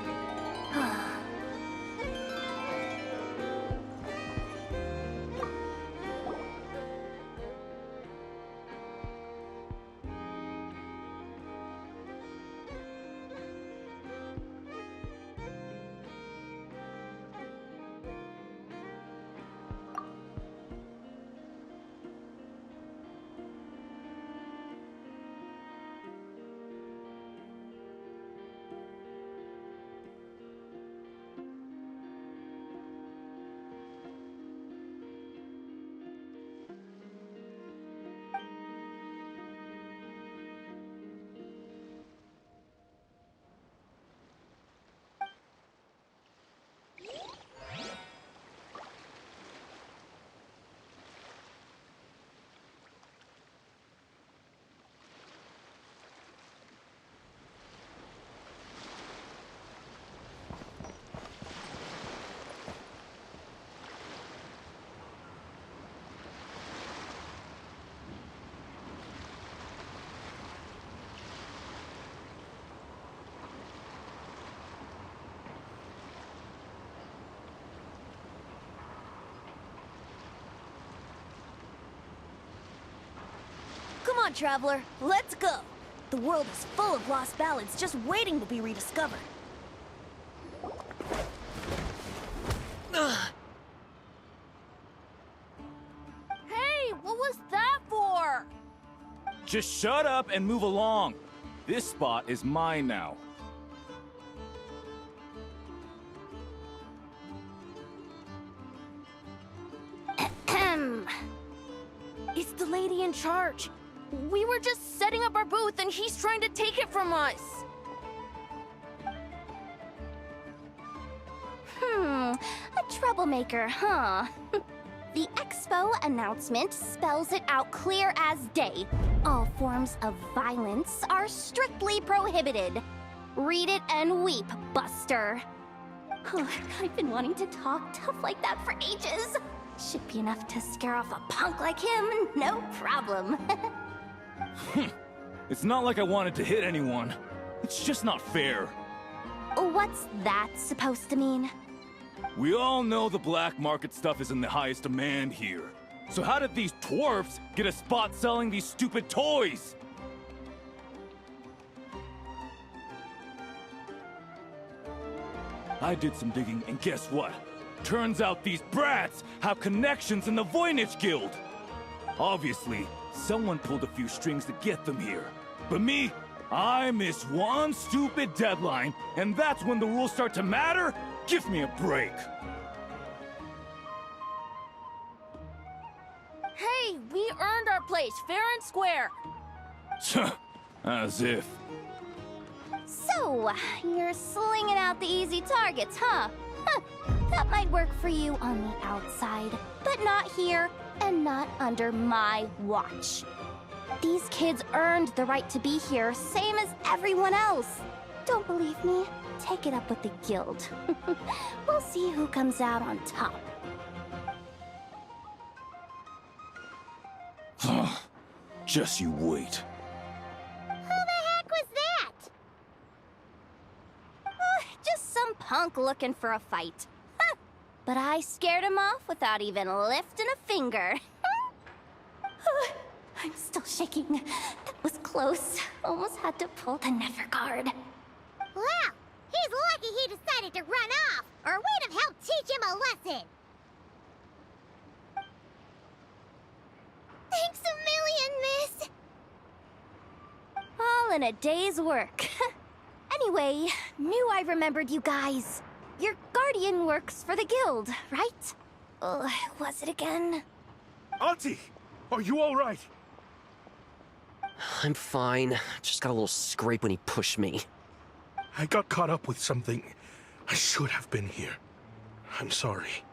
on, Traveler. Let's go. The world is full of lost ballads just waiting to be rediscovered. Hey, what was that for? Just shut up and move along. This spot is mine now. It's the lady in charge. We were just setting up our booth and he's trying to take it from us. A troublemaker, huh? The expo announcement spells it out clear as day. All forms of violence are strictly prohibited. Read it and weep, Buster. I've been wanting to talk tough like that for ages. Should be enough to scare off a punk like him, no problem. It's not like I wanted to hit anyone. It's just not fair. What's that supposed to mean? We all know the black market stuff is in the highest demand here. So how did these dwarfs get a spot selling these stupid toys? I did some digging, and guess what? Turns out these brats have connections in the Voynich Guild. Obviously, someone pulled a few strings to get them here. But me, I missed one stupid deadline, and that's when the rules start to matter? Give me a break. Hey, we earned our place, fair and square. As if. So, you're slinging out the easy targets, huh? That might work for you on the outside, but not here and not under my watch. These kids earned the right to be here, same as everyone else. Don't believe me? Take it up with the guild. We'll see who comes out on top. Just you wait. Who the heck was that? Just some punk looking for a fight. But I scared him off without even lifting a finger. I'm still shaking. That was close. Almost had to pull the Never guard. Well, he's lucky he decided to run off, or we'd have helped teach him a lesson. Thanks a million, miss. All in a day's work. Anyway, knew I remembered you guys. Your guardian works for the guild, right? Was it again? Auntie, are you all right? I'm fine. Just got a little scrape when he pushed me. I got caught up with something. I should have been here. I'm sorry.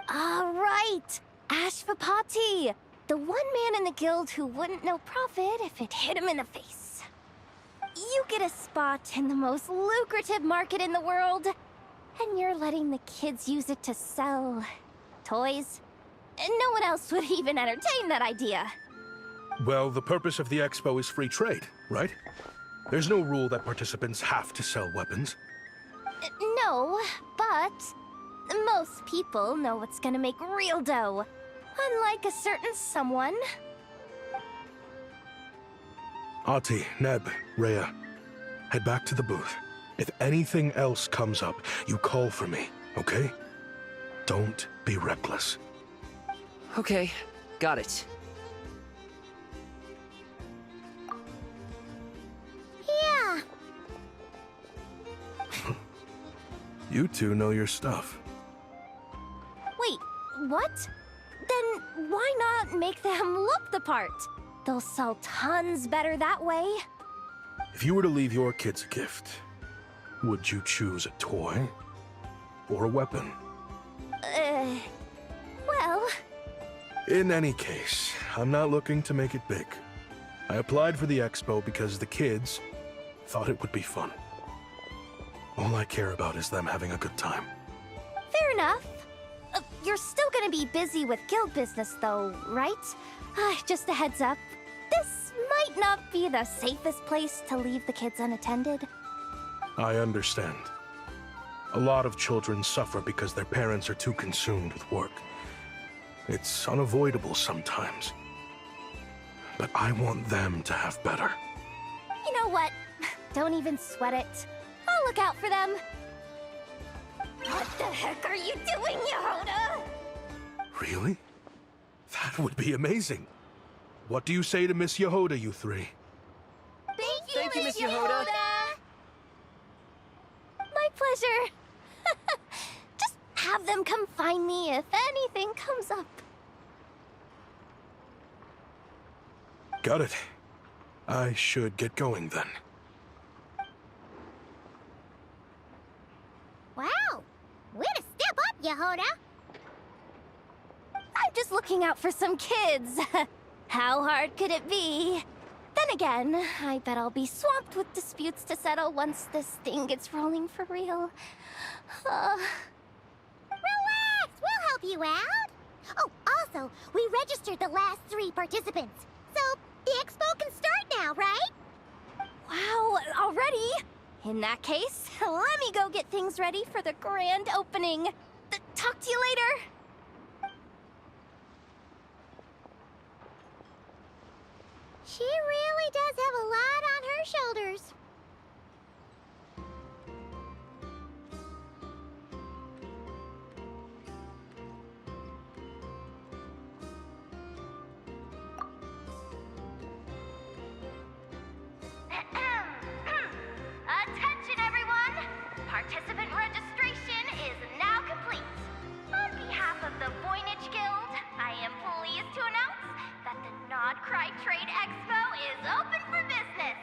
Right! Ashvapati! The one man in the guild who wouldn't know profit if it hit him in the face. You get a spot in the most lucrative market in the world, and you're letting the kids use it to sell toys. And no one else would even entertain that idea. Well, the purpose of the expo is free trade, right? There's no rule that participants have to sell weapons. No, but most people know what's gonna make real dough. Unlike a certain someone. Ahti, Neb, Rhea, head back to the booth. If anything else comes up, you call for me, okay? Don't be reckless. Okay, got it. Yeah. You two know your stuff. Wait, what? Then why not make them look the part? They'll sell tons better that way. If you were to leave your kids a gift, would you choose a toy or a weapon? Well... In any case, I'm not looking to make it big. I applied for the expo because the kids thought it would be fun. All I care about is them having a good time. Fair enough. You're still gonna be busy with guild business though, right? Just a heads up. This might not be the safest place to leave the kids unattended. I understand. A lot of children suffer because their parents are too consumed with work. It's unavoidable sometimes. But I want them to have better. You know what? Don't even sweat it. I'll look out for them. What the heck are you doing, Yehoda? Really? That would be amazing. What do you say to Miss Yehoda, you three? Thank you, Miss Yehoda. My pleasure. Just have them come find me if anything comes up. Got it. I should get going then. Wow! Way to step up, Yehoda! I'm just looking out for some kids. How hard could it be? Then again, I bet I'll be swamped with disputes to settle once this thing gets rolling for real. Relax! We'll help you out! Oh, also, we registered the last 3 participants. So, the expo can start now, right? Wow, already? In that case, let me go get things ready for the grand opening. Talk to you later. She really does have a lot on her shoulders. Attention, everyone! Participant registration is now complete. On behalf of the Voynich Guild, I am pleased to announce that the Nod Cry Trade Expo is open for business.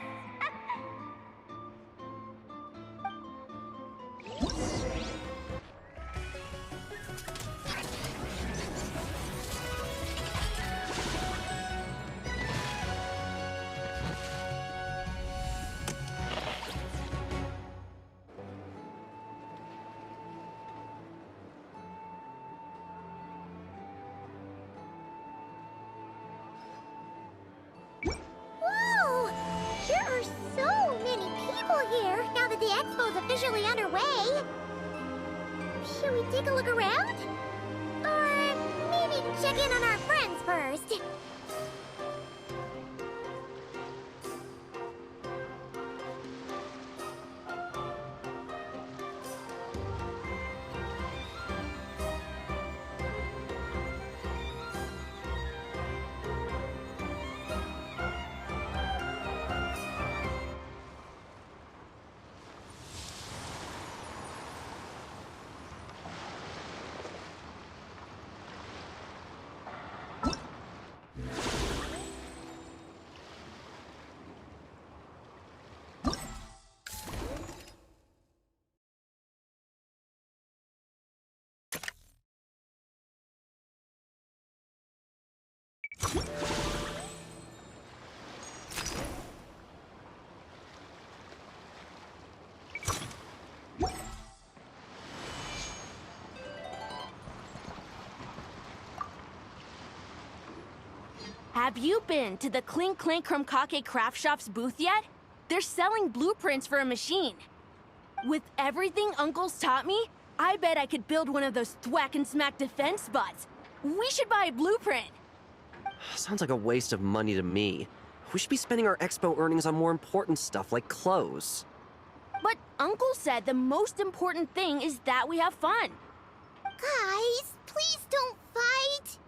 Whoa! There are so many people here now that the expo's officially underway. Should we take a look around? Or maybe check in on our friends first? Have you been to the Clink Clank Krumkake Craft Shop's booth yet? They're selling blueprints for a machine. With everything Uncle's taught me, I bet I could build one of those thwack and smack defense bots. We should buy a blueprint. Sounds like a waste of money to me. We should be spending our expo earnings on more important stuff like clothes. But Uncle said the most important thing is that we have fun. Guys, please don't fight.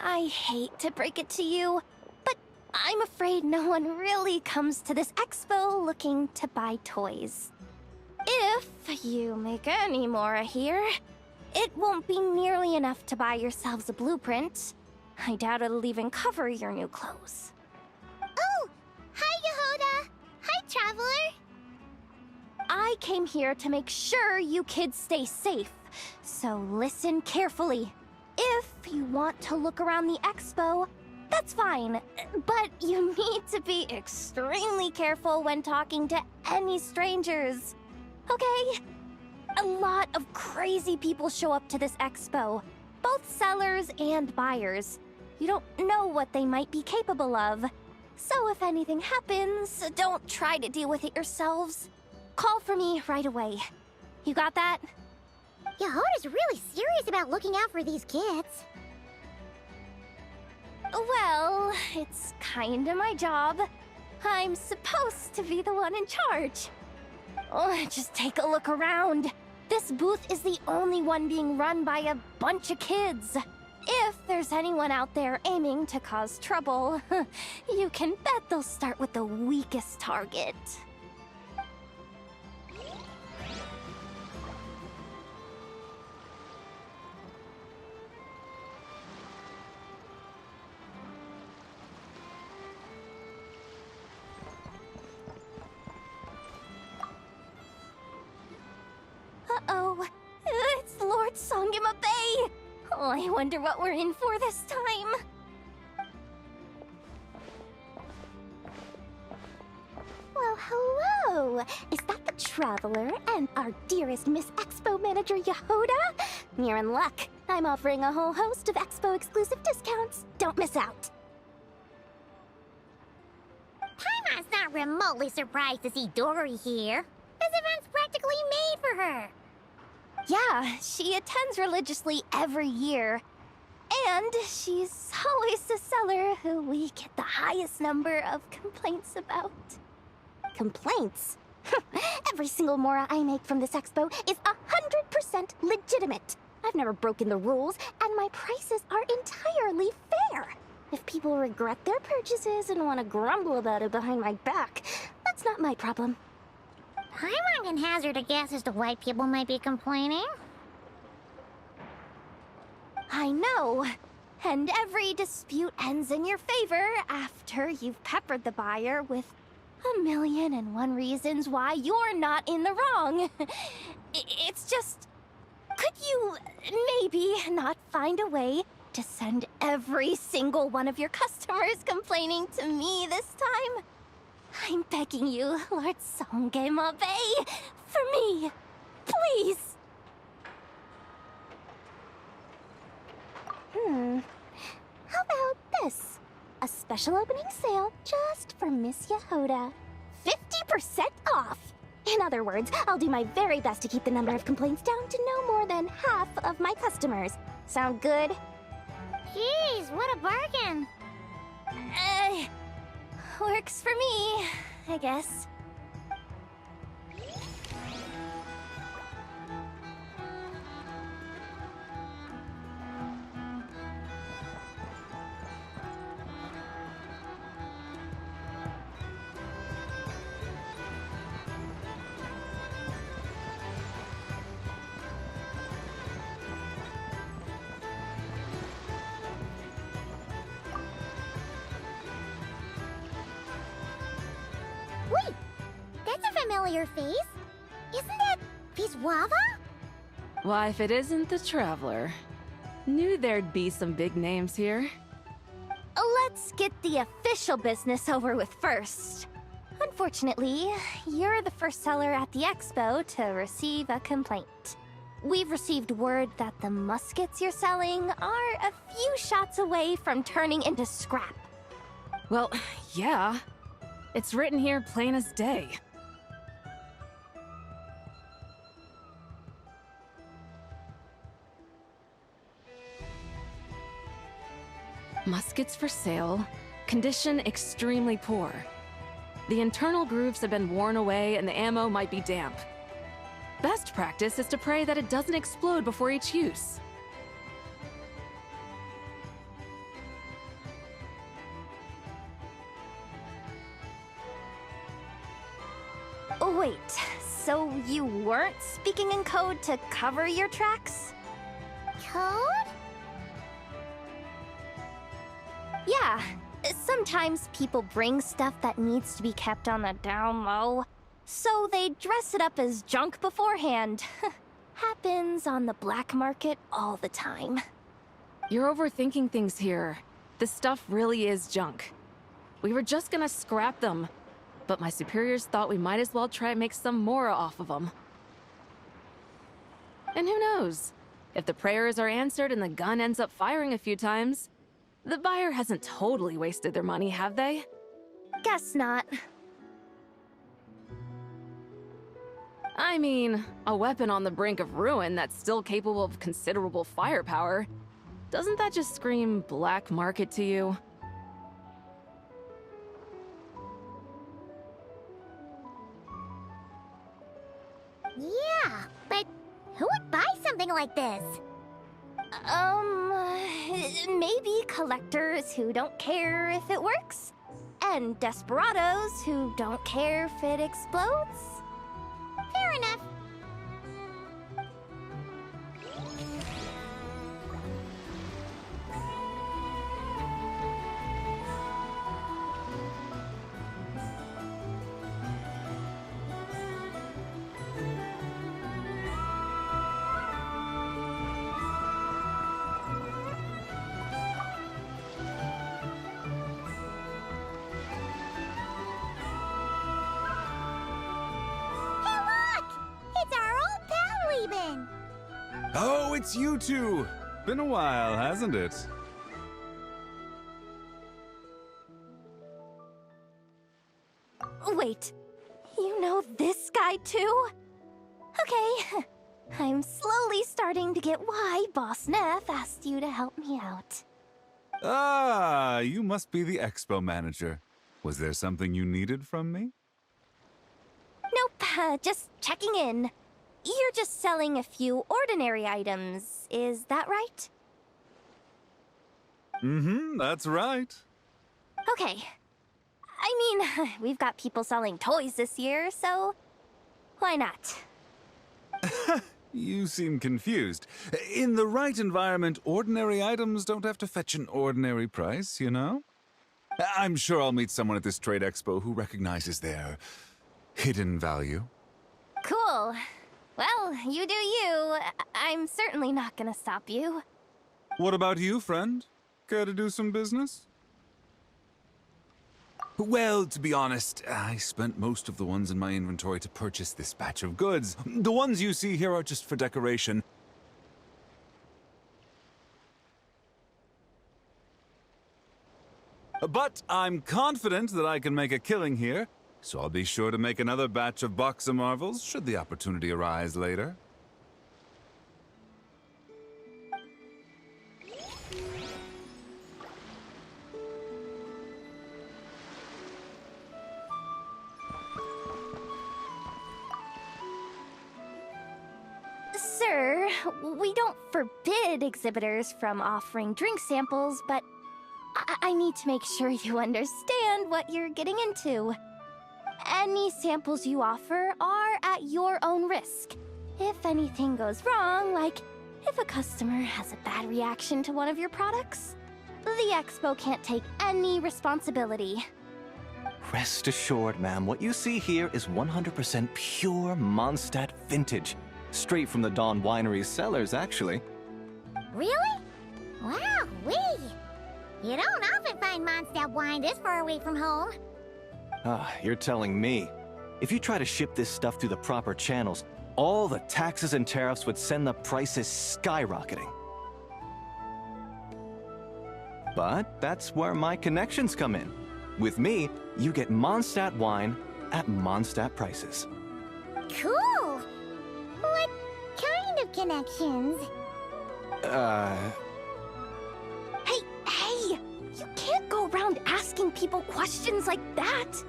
I hate to break it to you, but I'm afraid no one really comes to this expo looking to buy toys. If you make any more here, it won't be nearly enough to buy yourselves a blueprint. I doubt it'll even cover your new clothes. Oh! Hi, Yehoda! Hi, Traveler! I came here to make sure you kids stay safe, so listen carefully. If you want to look around the expo, that's fine, but you need to be extremely careful when talking to any strangers, okay? A lot of crazy people show up to this expo, both sellers and buyers. You don't know what they might be capable of. So if anything happens, don't try to deal with it yourselves. Call for me right away. You got that? Yehoda's really serious about looking out for these kids. Well, it's kinda my job. I'm supposed to be the one in charge. Oh, just take a look around. This booth is the only one being run by a bunch of kids. If there's anyone out there aiming to cause trouble, you can bet they'll start with the weakest target. Uh-oh, it's Lord Songima Bay! Oh, I wonder what we're in for this time. Well, hello! Is that the Traveler and our dearest Miss Expo manager, Yehoda? You're in luck. I'm offering a whole host of Expo exclusive discounts. Don't miss out. Paimon's not remotely surprised to see Dory here. This event's practically made for her. Yeah, she attends religiously every year. And she's always the seller who we get the highest number of complaints about. Complaints? Every single Mora I make from this expo is 100% legitimate. I've never broken the rules, and my prices are entirely fair. If people regret their purchases and want to grumble about it behind my back, that's not my problem. Paimon can hazard a guess as to why people might be complaining. I know. And every dispute ends in your favor after you've peppered the buyer with 1,000,001 reasons why you're not in the wrong. It's just... Could you maybe not find a way to send every single one of your customers complaining to me this time? I'm begging you, Lord Songema Bay, for me, please. How about this? A special opening sale just for Miss Yehoda. 50% off! In other words, I'll do my very best to keep the number of complaints down to no more than half of my customers. Sound good? Jeez, what a bargain! Works for me, I guess. Wait! That's a familiar face. Isn't that Viswava? Why, if it isn't the Traveler. Knew there'd be some big names here. Let's get the official business over with first. Unfortunately, you're the first seller at the expo to receive a complaint. We've received word that the muskets you're selling are a few shots away from turning into scrap. Well, yeah. It's written here plain as day. Muskets for sale. Condition extremely poor. The internal grooves have been worn away and the ammo might be damp. Best practice is to pray that it doesn't explode before each use. Wait, so you weren't speaking in code to cover your tracks? Code? Yeah. Sometimes people bring stuff that needs to be kept on the down low. So they dress it up as junk beforehand. Happens on the black market all the time. You're overthinking things here. This stuff really is junk. We were just gonna scrap them, but my superiors thought we might as well try and make some more off of them. And who knows? If the prayers are answered and the gun ends up firing a few times, the buyer hasn't totally wasted their money, have they? Guess not. I mean, a weapon on the brink of ruin that's still capable of considerable firepower. Doesn't that just scream black market to you? Yeah, but who would buy something like this? Maybe collectors who don't care if it works, and desperados who don't care if it explodes. Fair enough. Oh, it's you two! Been a while, hasn't it? Wait, you know this guy too? Okay, I'm slowly starting to get why Boss Neff asked you to help me out. Ah, you must be the expo manager. Was there something you needed from me? Nope, just checking in. You're just selling a few ordinary items, is that right? Mm-hmm, that's right. Okay. I mean, we've got people selling toys this year, so why not? You seem confused. In the right environment, ordinary items don't have to fetch an ordinary price, you know? I'm sure I'll meet someone at this trade expo who recognizes their hidden value. Cool. Well, you do you. I'm certainly not gonna stop you. What about you, friend? Care to do some business? Well, to be honest, I spent most of the ones in my inventory to purchase this batch of goods. The ones you see here are just for decoration. But I'm confident that I can make a killing here, so I'll be sure to make another batch of Box of Marvels should the opportunity arise later. Sir, we don't forbid exhibitors from offering drink samples, but I need to make sure you understand what you're getting into. Any samples you offer are at your own risk. If anything goes wrong, like if a customer has a bad reaction to one of your products, the expo can't take any responsibility. Rest assured, ma'am, what you see here is 100% pure Mondstadt vintage. Straight from the Dawn Winery's cellars, actually. Really? Wow, you don't often find Mondstadt wine this far away from home. Ah, you're telling me. If you try to ship this stuff through the proper channels, all the taxes and tariffs would send the prices skyrocketing. But that's where my connections come in. With me, you get Mondstadt wine at Mondstadt prices. Cool! What kind of connections? Hey! You can't go around asking people questions like that!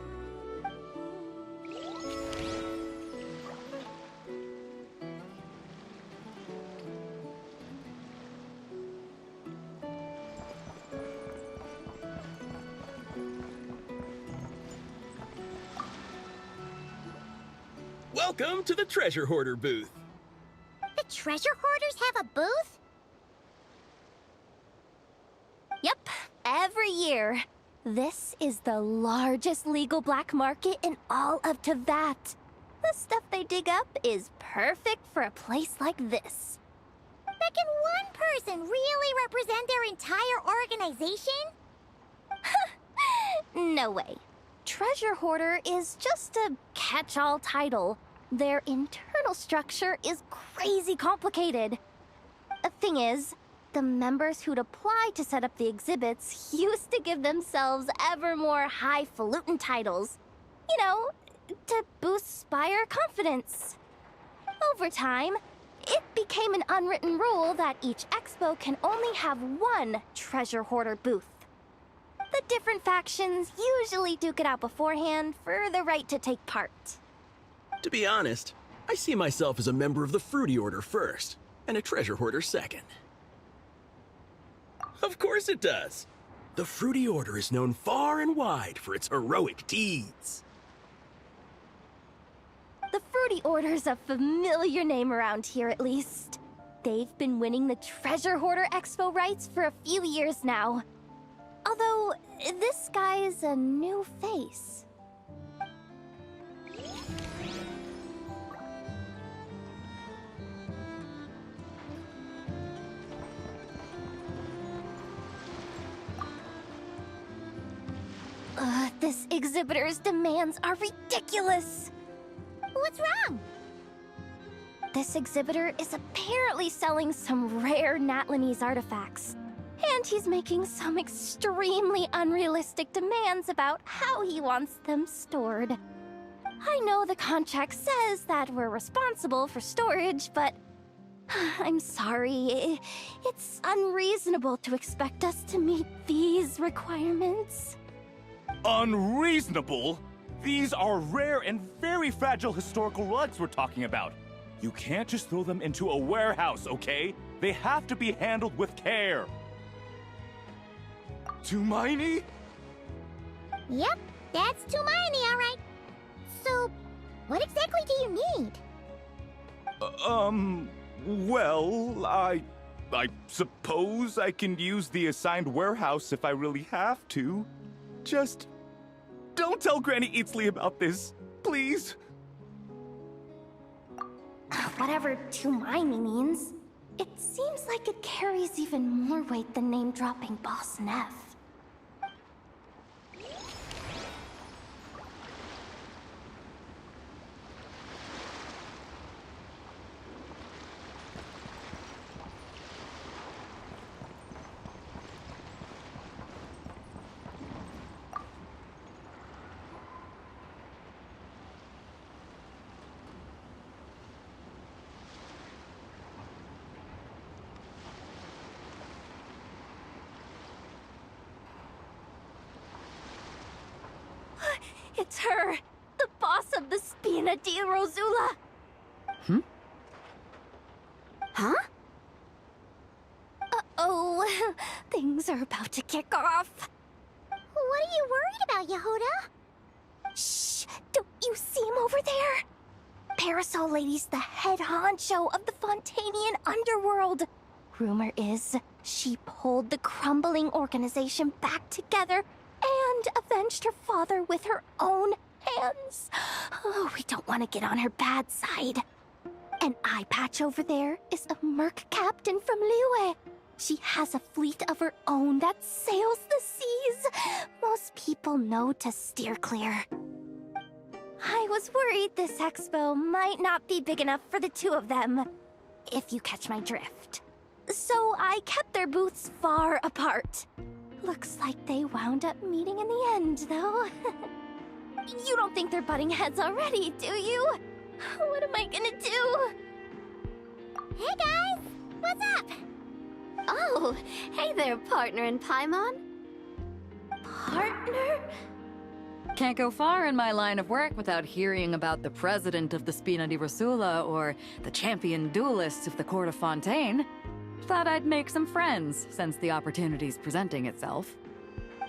Welcome to the Treasure Hoarder booth. The treasure hoarders have a booth? Yep, every year. This is the largest legal black market in all of Teyvat. The stuff they dig up is perfect for a place like this. But can one person really represent their entire organization? No way. Treasure Hoarder is just a catch-all title. Their internal structure is crazy complicated. The thing is, the members who'd apply to set up the exhibits used to give themselves ever more highfalutin titles. You know, to boost buyer confidence. Over time, it became an unwritten rule that each expo can only have one treasure hoarder booth. The different factions usually duke it out beforehand for the right to take part. To be honest, I see myself as a member of the Fruity Order first, and a treasure hoarder second. Of course it does. The Fruity Order is known far and wide for its heroic deeds. The Fruity Order's a familiar name around here, at least. They've been winning the Treasure Hoarder Expo rights for a few years now. Although, this guy's a new face. This exhibitor's demands are ridiculous. What's wrong? This exhibitor is apparently selling some rare Natlanese artifacts. And he's making some extremely unrealistic demands about how he wants them stored. I know the contract says that we're responsible for storage, but I'm sorry. It's unreasonable to expect us to meet these requirements. Unreasonable? These are rare and very fragile historical rugs we're talking about. You can't just throw them into a warehouse, okay? They have to be handled with care. Tumaini? Yep, that's Tumaini, all right. So, what exactly do you need? Well, I suppose I can use the assigned warehouse if I really have to. Just don't tell Granny Eatsley about this, please. Whatever Tumaini means, it seems like it carries even more weight than name-dropping Boss Neff. It's her! The boss of the Spina di Rosula! Huh? Uh-oh. Things are about to kick off. What are you worried about, Yehuda? Shh! Don't you see him over there? Parasol Lady's the head honcho of the Fontanian underworld. Rumor is, she pulled the crumbling organization back together and avenged her father with her own hands. Oh, we don't want to get on her bad side. An eye patch over there is a merc captain from Liyue. She has a fleet of her own that sails the seas. Most people know to steer clear. I was worried this expo might not be big enough for the two of them, if you catch my drift. So I kept their booths far apart. Looks like they wound up meeting in the end, though. You don't think they're butting heads already, do you? What am I gonna do? Hey guys, what's up? Oh, hey there, partner in Paimon. Partner? Can't go far in my line of work without hearing about the president of the Spina di Rosula or the champion duelist of the court of Fontaine. Thought I'd make some friends since the opportunity's presenting itself.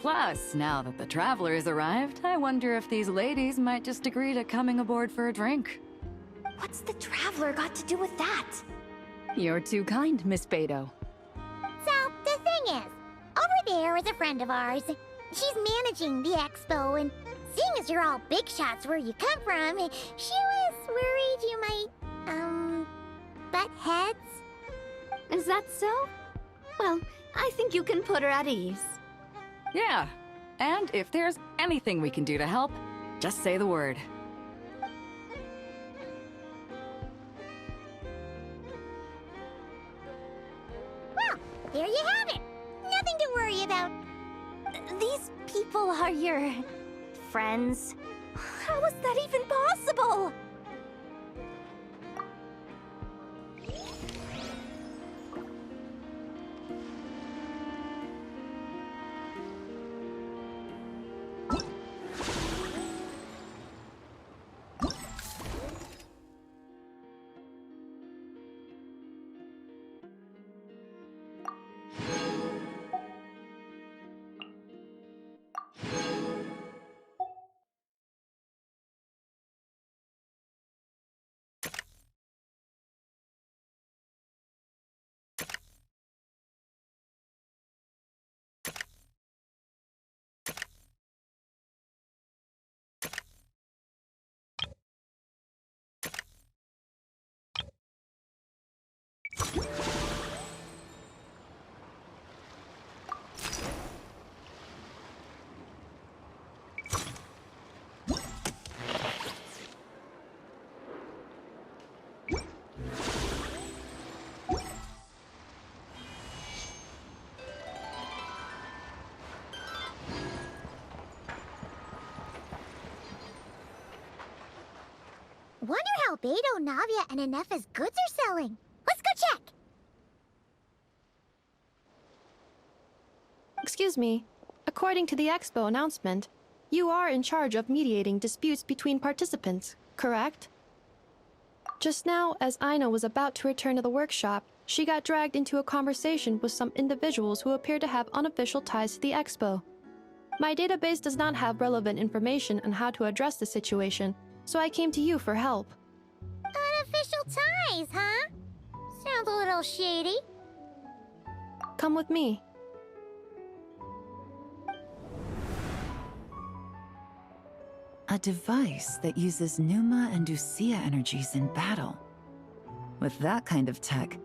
Plus, now that the traveler's arrived, I wonder if these ladies might just agree to coming aboard for a drink. What's the traveler got to do with that? You're too kind, Miss Beidou. So, the thing is, over there is a friend of ours. She's managing the expo, and seeing as you're all big shots where you come from, she was worried you might, butt heads. Is that so? Well, I think you can put her at ease. Yeah, and if there's anything we can do to help, just say the word. Well, there you have it. Nothing to worry about. These people are your friends? How is that even possible? how Beidou, Navia, and Inefa's goods are selling. Let's go check! Excuse me. According to the Expo announcement, you are in charge of mediating disputes between participants, correct? Just now, as Aino was about to return to the workshop, she got dragged into a conversation with some individuals who appear to have unofficial ties to the Expo. My database does not have relevant information on how to address the situation, so I came to you for help. Unofficial ties, huh? Sounds a little shady. Come with me. A device that uses Numa and Usia energies in battle. With that kind of tech,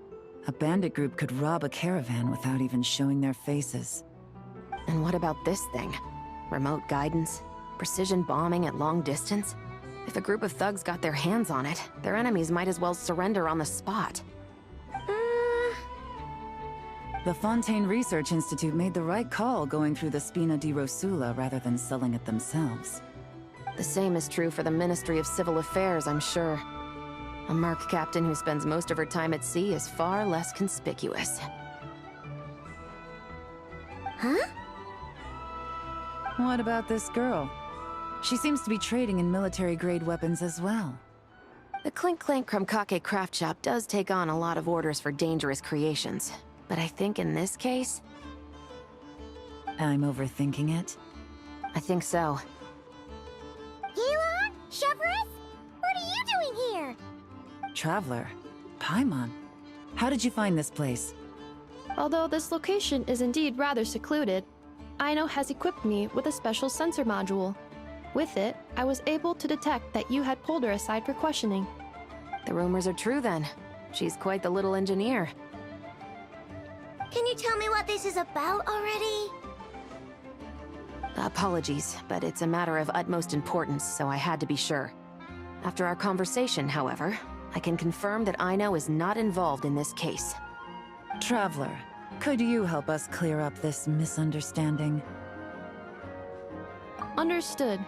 a bandit group could rob a caravan without even showing their faces. And what about this thing? Remote guidance? Precision bombing at long distance? If a group of thugs got their hands on it, their enemies might as well surrender on the spot. The Fontaine Research Institute made the right call going through the Spina di Rosula rather than selling it themselves. The same is true for the Ministry of Civil Affairs, I'm sure. A merc captain who spends most of her time at sea is far less conspicuous. Huh? What about this girl? She seems to be trading in military-grade weapons as well. The Clink Clank Krumkake craft shop does take on a lot of orders for dangerous creations. But I think in this case... I'm overthinking it? I think so. Elon? Chevrolet? What are you doing here? Traveler? Paimon? How did you find this place? Although this location is indeed rather secluded, Aino has equipped me with a special sensor module. With it, I was able to detect that you had pulled her aside for questioning. The rumors are true then. She's quite the little engineer. Can you tell me what this is about already? Apologies, but it's a matter of utmost importance, so I had to be sure. After our conversation, however, I can confirm that Aino is not involved in this case. Traveler, could you help us clear up this misunderstanding? Understood.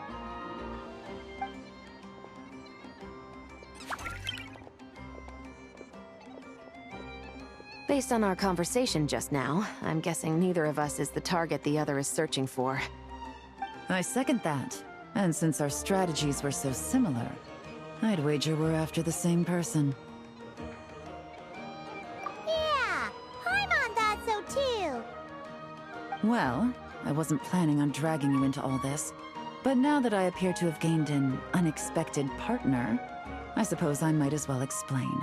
Based on our conversation just now, I'm guessing neither of us is the target the other is searching for. I second that. And since our strategies were so similar, I'd wager we're after the same person. Yeah, Paimon thought so too. Well, I wasn't planning on dragging you into all this, but now that I appear to have gained an unexpected partner, I suppose I might as well explain.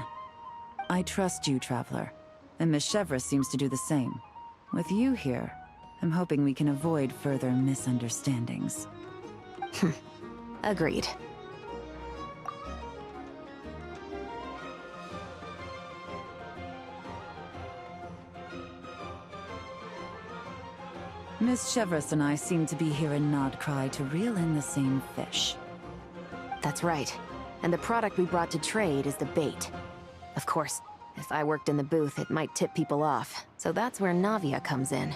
I trust you, Traveler, and Miss Chevra seems to do the same. With you here, I'm hoping we can avoid further misunderstandings. Agreed. Miss Chevres and I seem to be here in Nodcry to reel in the same fish. That's right. And the product we brought to trade is the bait. Of course, if I worked in the booth, it might tip people off, so that's where Navia comes in.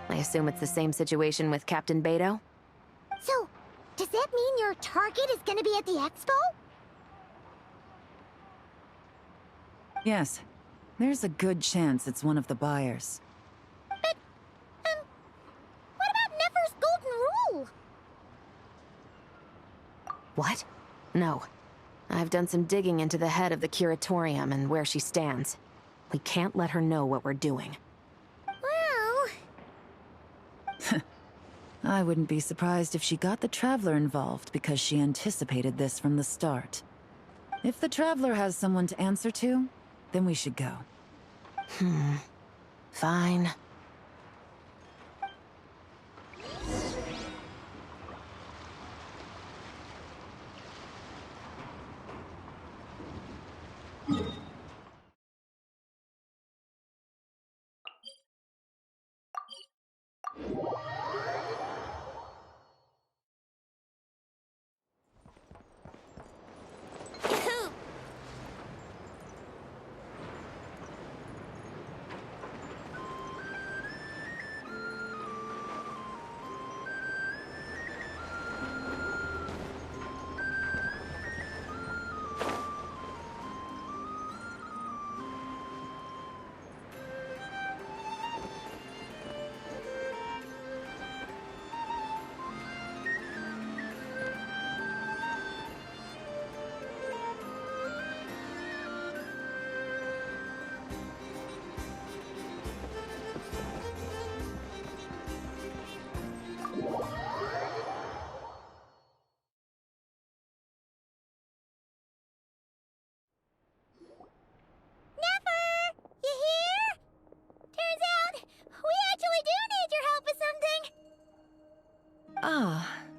I assume it's the same situation with Captain Beidou? So, does that mean your target is gonna be at the expo? Yes. There's a good chance it's one of the buyers. But, what about Nefer's golden rule? What? No. I've done some digging into the head of the Curatorium and where she stands. We can't let her know what we're doing. Well... I wouldn't be surprised if she got the Traveler involved because she anticipated this from the start. If the Traveler has someone to answer to, then we should go. Fine.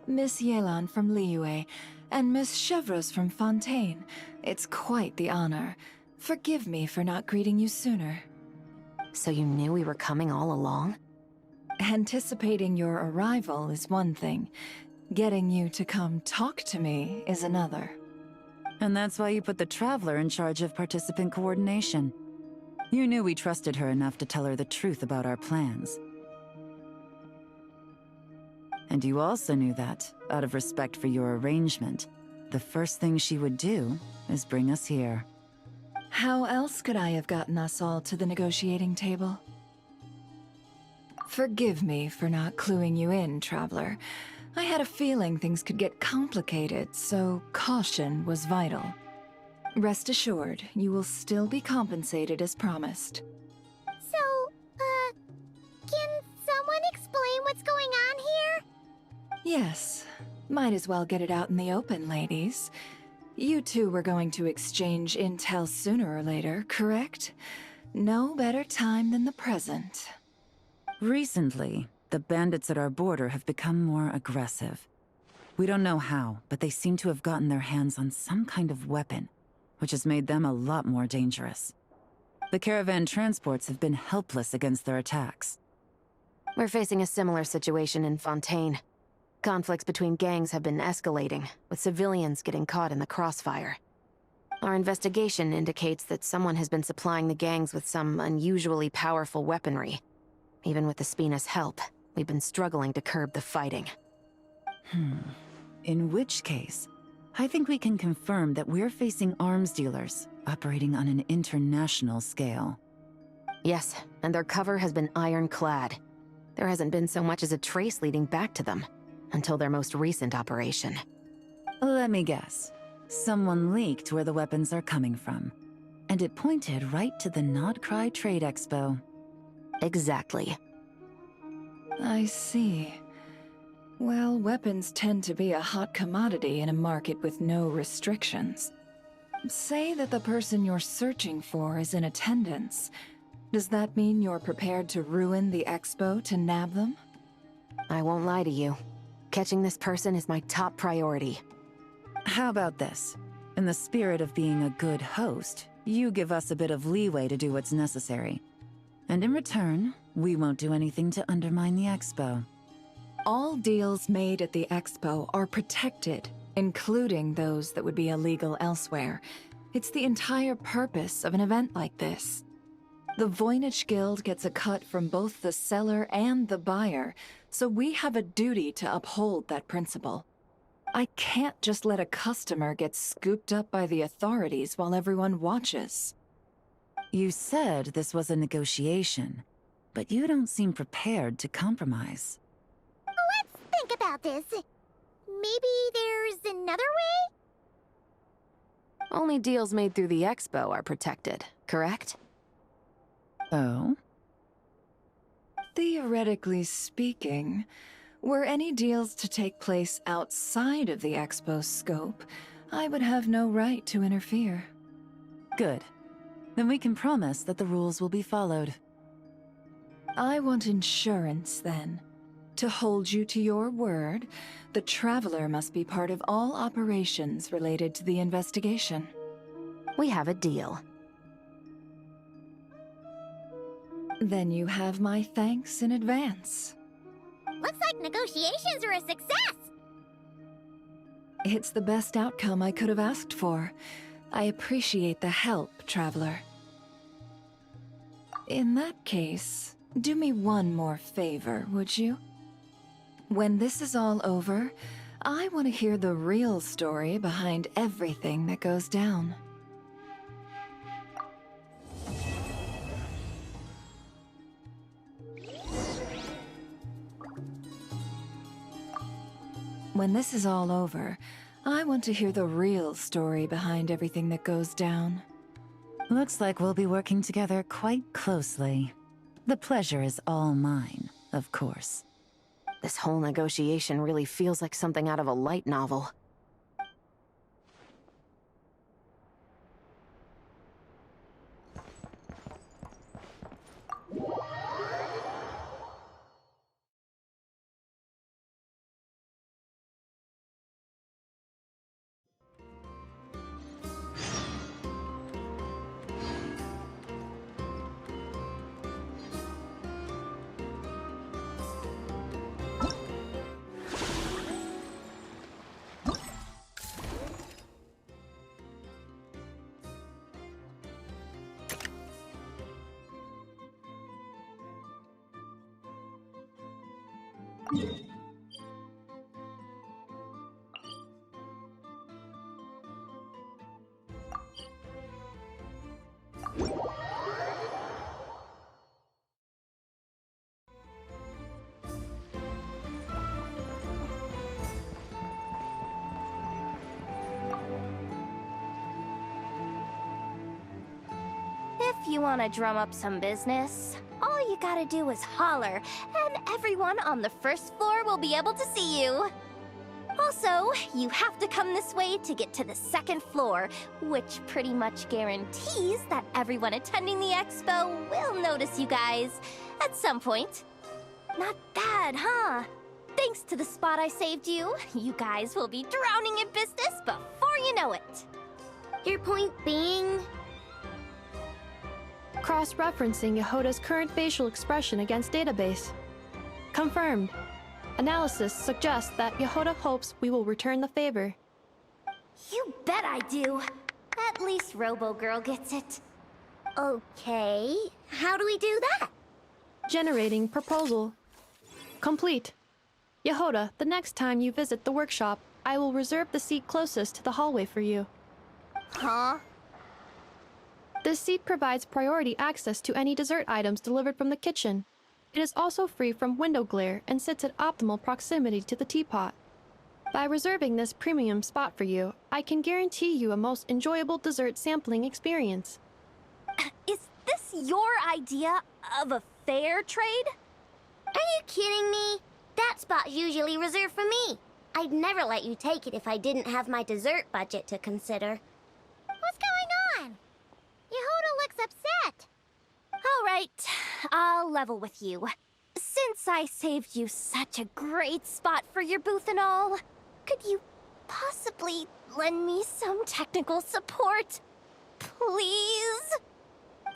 Miss Yelan from Liyue, and Miss Chevreuse from Fontaine. It's quite the honor. Forgive me for not greeting you sooner. So you knew we were coming all along? Anticipating your arrival is one thing. Getting you to come talk to me is another. And that's why you put the Traveler in charge of participant coordination. You knew we trusted her enough to tell her the truth about our plans. And you also knew that, out of respect for your arrangement, the first thing she would do is bring us here. How else could I have gotten us all to the negotiating table? Forgive me for not cluing you in, Traveler. I had a feeling things could get complicated, so caution was vital. Rest assured, you will still be compensated as promised. So, can someone explain what's going on here? Yes. Might as well get it out in the open, ladies. You two were going to exchange intel sooner or later, correct? No better time than the present. Recently, the bandits at our border have become more aggressive. We don't know how, but they seem to have gotten their hands on some kind of weapon, which has made them a lot more dangerous. The caravan transports have been helpless against their attacks. We're facing a similar situation in Fontaine. Conflicts between gangs have been escalating, with civilians getting caught in the crossfire. Our investigation indicates that someone has been supplying the gangs with some unusually powerful weaponry. Even with the Spina's help, we've been struggling to curb the fighting. In which case, I think we can confirm that we're facing arms dealers operating on an international scale. Yes, and their cover has been ironclad. There hasn't been so much as a trace leading back to them, until their most recent operation. Let me guess. Someone leaked where the weapons are coming from. And it pointed right to the Nodcry Trade Expo. Exactly. I see. Well, weapons tend to be a hot commodity in a market with no restrictions. Say that the person you're searching for is in attendance. Does that mean you're prepared to ruin the expo to nab them? I won't lie to you. Catching this person is my top priority. How about this? In the spirit of being a good host, you give us a bit of leeway to do what's necessary. And in return, we won't do anything to undermine the expo. All deals made at the expo are protected, including those that would be illegal elsewhere. It's the entire purpose of an event like this. The Voynich Guild gets a cut from both the seller and the buyer, so we have a duty to uphold that principle. I can't just let a customer get scooped up by the authorities while everyone watches. You said this was a negotiation, but you don't seem prepared to compromise. Let's think about this. Maybe there's another way? Only deals made through the expo are protected, correct? Oh? Theoretically speaking, were any deals to take place outside of the expo's scope, I would have no right to interfere. Good. Then we can promise that the rules will be followed. I want insurance, then. To hold you to your word, the Traveler must be part of all operations related to the investigation. We have a deal. Then you have my thanks in advance. Looks like negotiations are a success! It's the best outcome I could have asked for. I appreciate the help, Traveler. In that case, do me one more favor, would you? When this is all over, I want to hear the real story behind everything that goes down. When this is all over, I want to hear the real story behind everything that goes down. Looks like we'll be working together quite closely. The pleasure is all mine, of course. This whole negotiation really feels like something out of a light novel. If you want to drum up some business, all you gotta do is holler, and everyone on the first floor will be able to see you. Also, you have to come this way to get to the second floor, which pretty much guarantees that everyone attending the expo will notice you guys at some point. Not bad, huh? Thanks to the spot I saved you, you guys will be drowning in business before you know it. Your point being? Cross-referencing Yehoda's current facial expression against database. Confirmed. Analysis suggests that Yehoda hopes we will return the favor. You bet I do. At least Robo-Girl gets it. Okay, how do we do that? Generating proposal. Complete. Yehoda, the next time you visit the workshop, I will reserve the seat closest to the hallway for you. Huh? This seat provides priority access to any dessert items delivered from the kitchen. It is also free from window glare and sits at optimal proximity to the teapot. By reserving this premium spot for you, I can guarantee you a most enjoyable dessert sampling experience. Is this your idea of a fair trade? Are you kidding me? That spot's usually reserved for me. I'd never let you take it if I didn't have my dessert budget to consider. What's going on? Yehoda looks upset. All right, I'll level with you. Since I saved you such a great spot for your booth and all, could you possibly lend me some technical support? Please?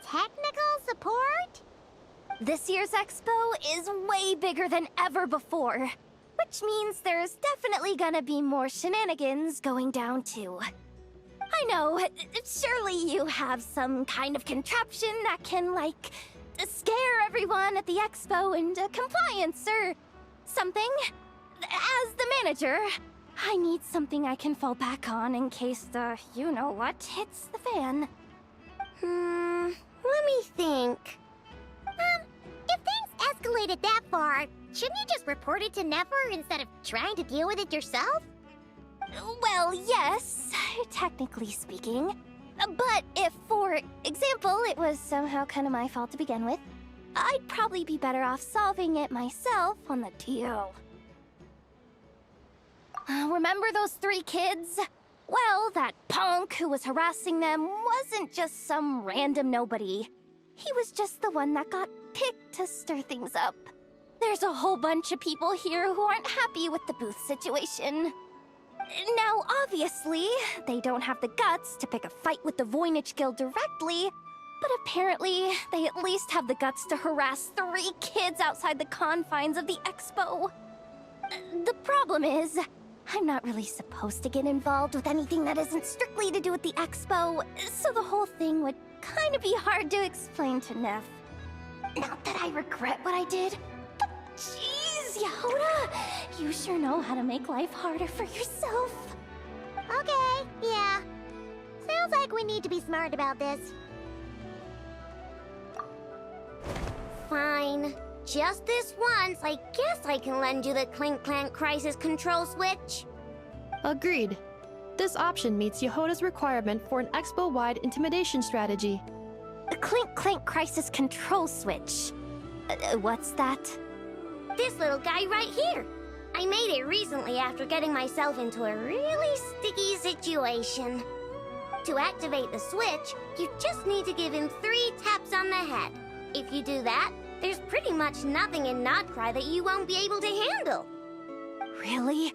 Technical support? This year's expo is way bigger than ever before, which means there's definitely gonna be more shenanigans going down too. I know, surely you have some kind of contraption that can, like, scare everyone at the expo into compliance or something. As the manager, I need something I can fall back on in case the you-know-what hits the fan. Let me think. If things escalated that far, shouldn't you just report it to Nefer instead of trying to deal with it yourself? Well, yes, technically speaking. But if, for example, it was somehow kind of my fault to begin with, I'd probably be better off solving it myself on the DL. Remember those 3 kids? Well, that punk who was harassing them wasn't just some random nobody. He was just the one that got picked to stir things up. There's a whole bunch of people here who aren't happy with the booth situation. Now, obviously, they don't have the guts to pick a fight with the Voynich Guild directly, but apparently, they at least have the guts to harass 3 kids outside the confines of the expo. The problem is, I'm not really supposed to get involved with anything that isn't strictly to do with the expo, so the whole thing would kind of be hard to explain to Neff. Not that I regret what I did, but jeez, Yehoda, you sure know how to make life harder for yourself. Okay, yeah. Sounds like we need to be smart about this. Fine. Just this once, I guess I can lend you the Clink Clank Crisis Control Switch. Agreed. This option meets Yehoda's requirement for an expo-wide intimidation strategy. A Clink Clank Crisis Control Switch. What's that? This little guy right here. I made it recently after getting myself into a really sticky situation. To activate the switch, you just need to give him 3 taps on the head. If you do that, there's pretty much nothing in Notcry that you won't be able to handle. Really?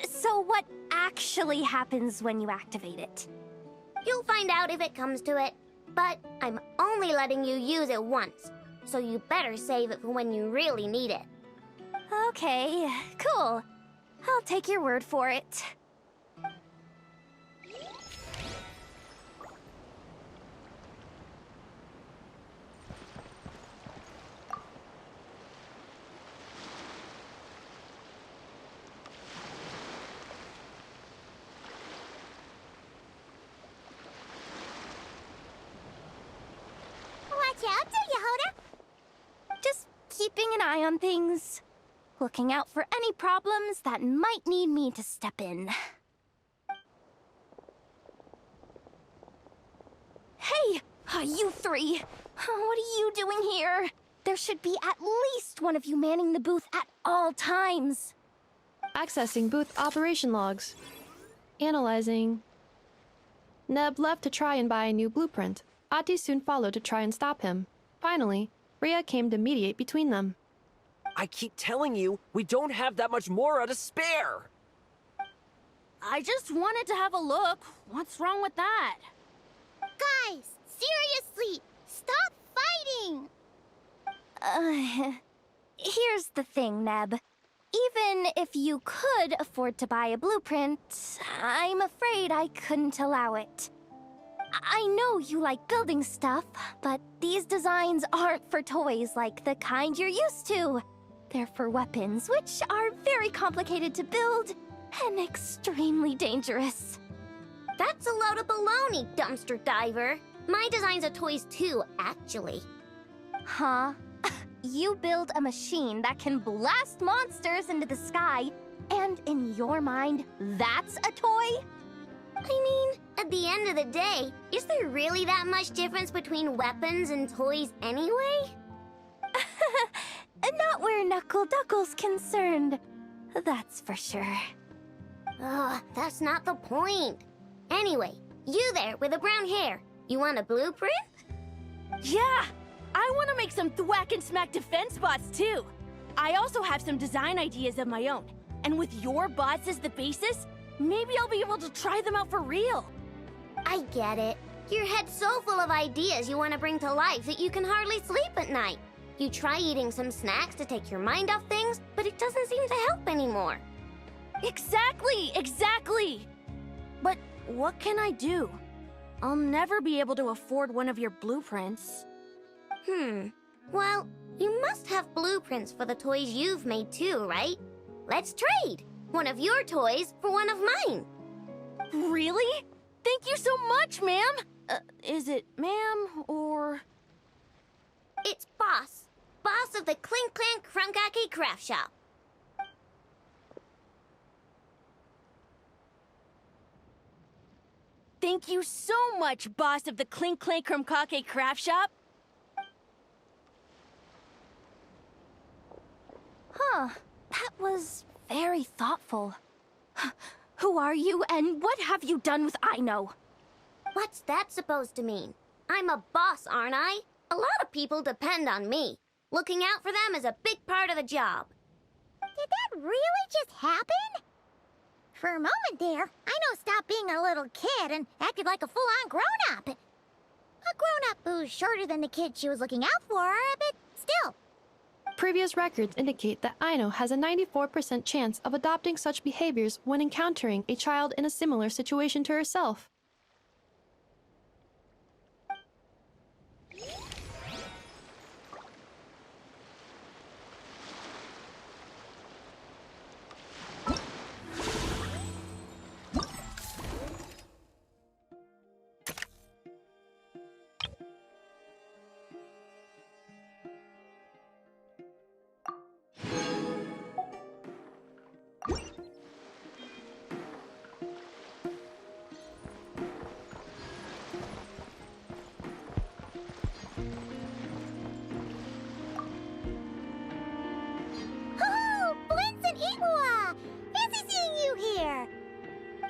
So what actually happens when you activate it? You'll find out if it comes to it, but I'm only letting you use it once, so you better save it for when you really need it. Okay, cool. I'll take your word for it. keeping an eye on things. Looking out for any problems that might need me to step in. Hey, you three! What are you doing here? There should be at least one of you manning the booth at all times. Accessing booth operation logs. Analyzing. Neb left to try and buy a new blueprint. Ati soon followed to try and stop him. Finally, Rhea came to mediate between them. I keep telling you, we don't have that much Mora to spare! I just wanted to have a look. What's wrong with that? Guys, seriously, stop fighting! Here's the thing, Neb. Even if you could afford to buy a blueprint, I'm afraid I couldn't allow it. I know you like building stuff, but these designs aren't for toys like the kind you're used to. They're for weapons, which are very complicated to build and extremely dangerous. That's a load of baloney, dumpster diver. My designs are toys too, actually. Huh? You build a machine that can blast monsters into the sky, and in your mind, that's a toy? I mean, at the end of the day, is there really that much difference between weapons and toys anyway? Not where Knuckle Duckle's concerned. That's for sure. Ugh, that's not the point. Anyway, you there with the brown hair, you want a blueprint? Yeah! I want to make some thwack and smack defense bots too! I also have some design ideas of my own. And with your bots as the basis, maybe I'll be able to try them out for real. I get it. Your head's so full of ideas you want to bring to life that you can hardly sleep at night. You try eating some snacks to take your mind off things, but it doesn't seem to help anymore. Exactly! But what can I do? I'll never be able to afford one of your blueprints. Well, you must have blueprints for the toys you've made too, right? Let's trade! One of your toys for one of mine. Really? Thank you so much, ma'am! Is it ma'am, or...? It's Boss. Boss of the Clink Clank Krumkake Craft Shop. Thank you so much, boss of the Clink Clank Krumkake Craft Shop! Huh. That was very thoughtful. Who are you, and what have you done with Aino? What's that supposed to mean? I'm a boss, aren't I? A lot of people depend on me. Looking out for them is a big part of the job. Did that really just happen? For a moment there, Aino stopped being a little kid and acted like a full-on grown-up. A grown-up who's shorter than the kid she was looking out for, but still. Previous records indicate that Aino has a 94% chance of adopting such behaviors when encountering a child in a similar situation to herself.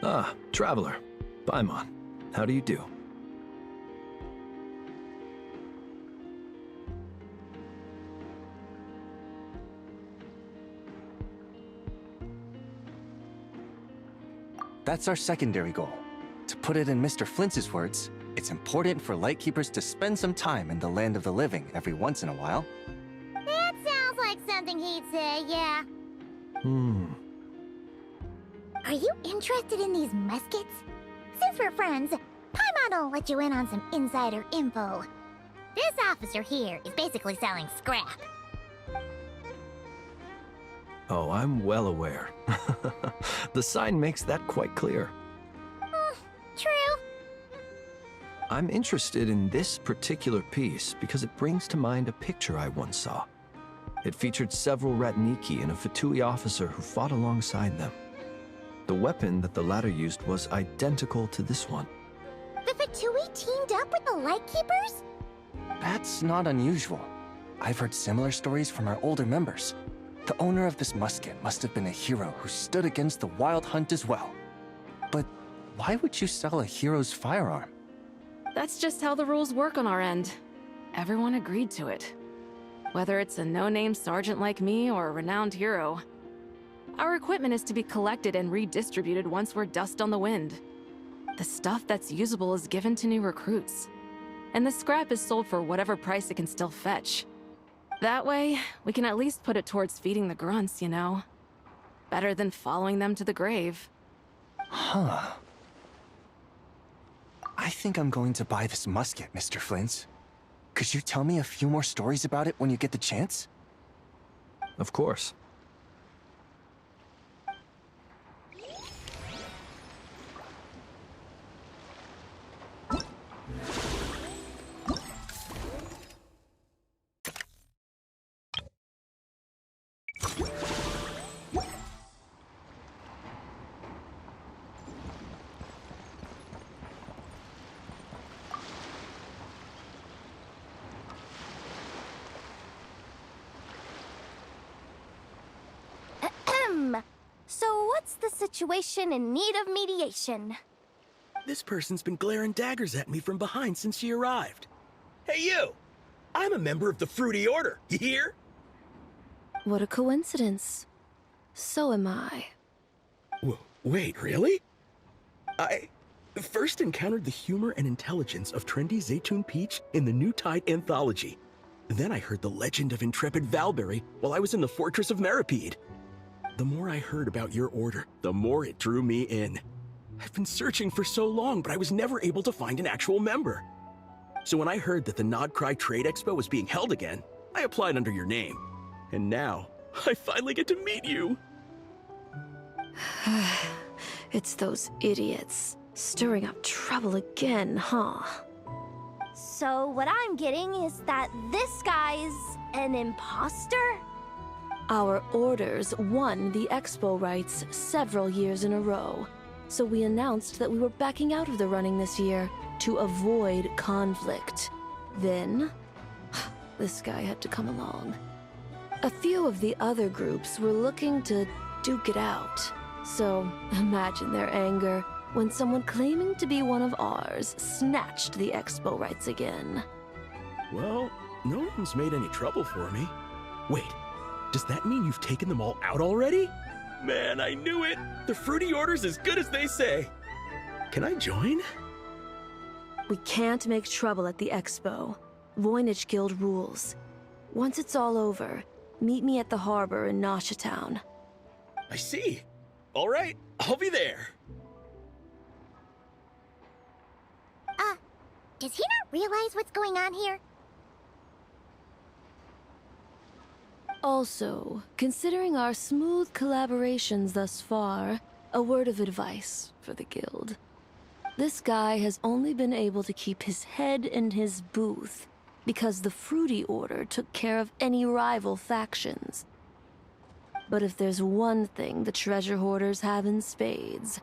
Ah, Traveler. Paimon. How do you do? That's our secondary goal. To put it in Mr. Flintz's words, it's important for Lightkeepers to spend some time in the land of the living every once in a while. That sounds like something he'd say, yeah. Are you interested in these muskets? Since we're friends, Paimon will let you in on some insider info. This officer here is basically selling scrap. Oh, I'm well aware. The sign makes that quite clear. True. I'm interested in this particular piece because it brings to mind a picture I once saw. It featured several Ratniki and a Fatui officer who fought alongside them. The weapon that the latter used was identical to this one. The Fatui teamed up with the Lightkeepers? That's not unusual. I've heard similar stories from our older members. The owner of this musket must have been a hero who stood against the Wild Hunt as well. But why would you sell a hero's firearm? That's just how the rules work on our end. Everyone agreed to it. Whether it's a no-name sergeant like me or a renowned hero. Our equipment is to be collected and redistributed once we're dust on the wind. The stuff that's usable is given to new recruits. And the scrap is sold for whatever price it can still fetch. That way, we can at least put it towards feeding the grunts, you know? Better than following them to the grave. Huh. I think I'm going to buy this musket, Mr. Flint. Could you tell me a few more stories about it when you get the chance? Of course. So what's the situation in need of mediation? This person's been glaring daggers at me from behind since she arrived. Hey, you! I'm a member of the Fruity Order, you hear? What a coincidence. So am I. Wait, really? I first encountered the humor and intelligence of trendy Zaytun Peach in the New Tide anthology. Then I heard the legend of intrepid Valberry while I was in the Fortress of Meripede. The more I heard about your order, the more it drew me in. I've been searching for so long, but I was never able to find an actual member. So when I heard that the Nodcry Trade Expo was being held again, I applied under your name. And now, I finally get to meet you. It's those idiots. Stirring up trouble again, huh? So what I'm getting is that this guy's an imposter? Our orders won the expo rights several years in a row, so we announced that we were backing out of the running this year to avoid conflict. Then, this guy had to come along. A few of the other groups were looking to duke it out, so imagine their anger when someone claiming to be one of ours snatched the expo rights again. Well, no one's made any trouble for me. Wait. Does that mean you've taken them all out already? Man, I knew it! The Fruity Order's as good as they say. Can I join? We can't make trouble at the expo. Voynich Guild rules. Once it's all over, meet me at the harbor in Nasha Town. I see. All right, I'll be there. Does he not realize what's going on here? Also, considering our smooth collaborations thus far, a word of advice for the guild. This guy has only been able to keep his head in his booth because the Fruity Order took care of any rival factions. But if there's one thing the treasure hoarders have in spades,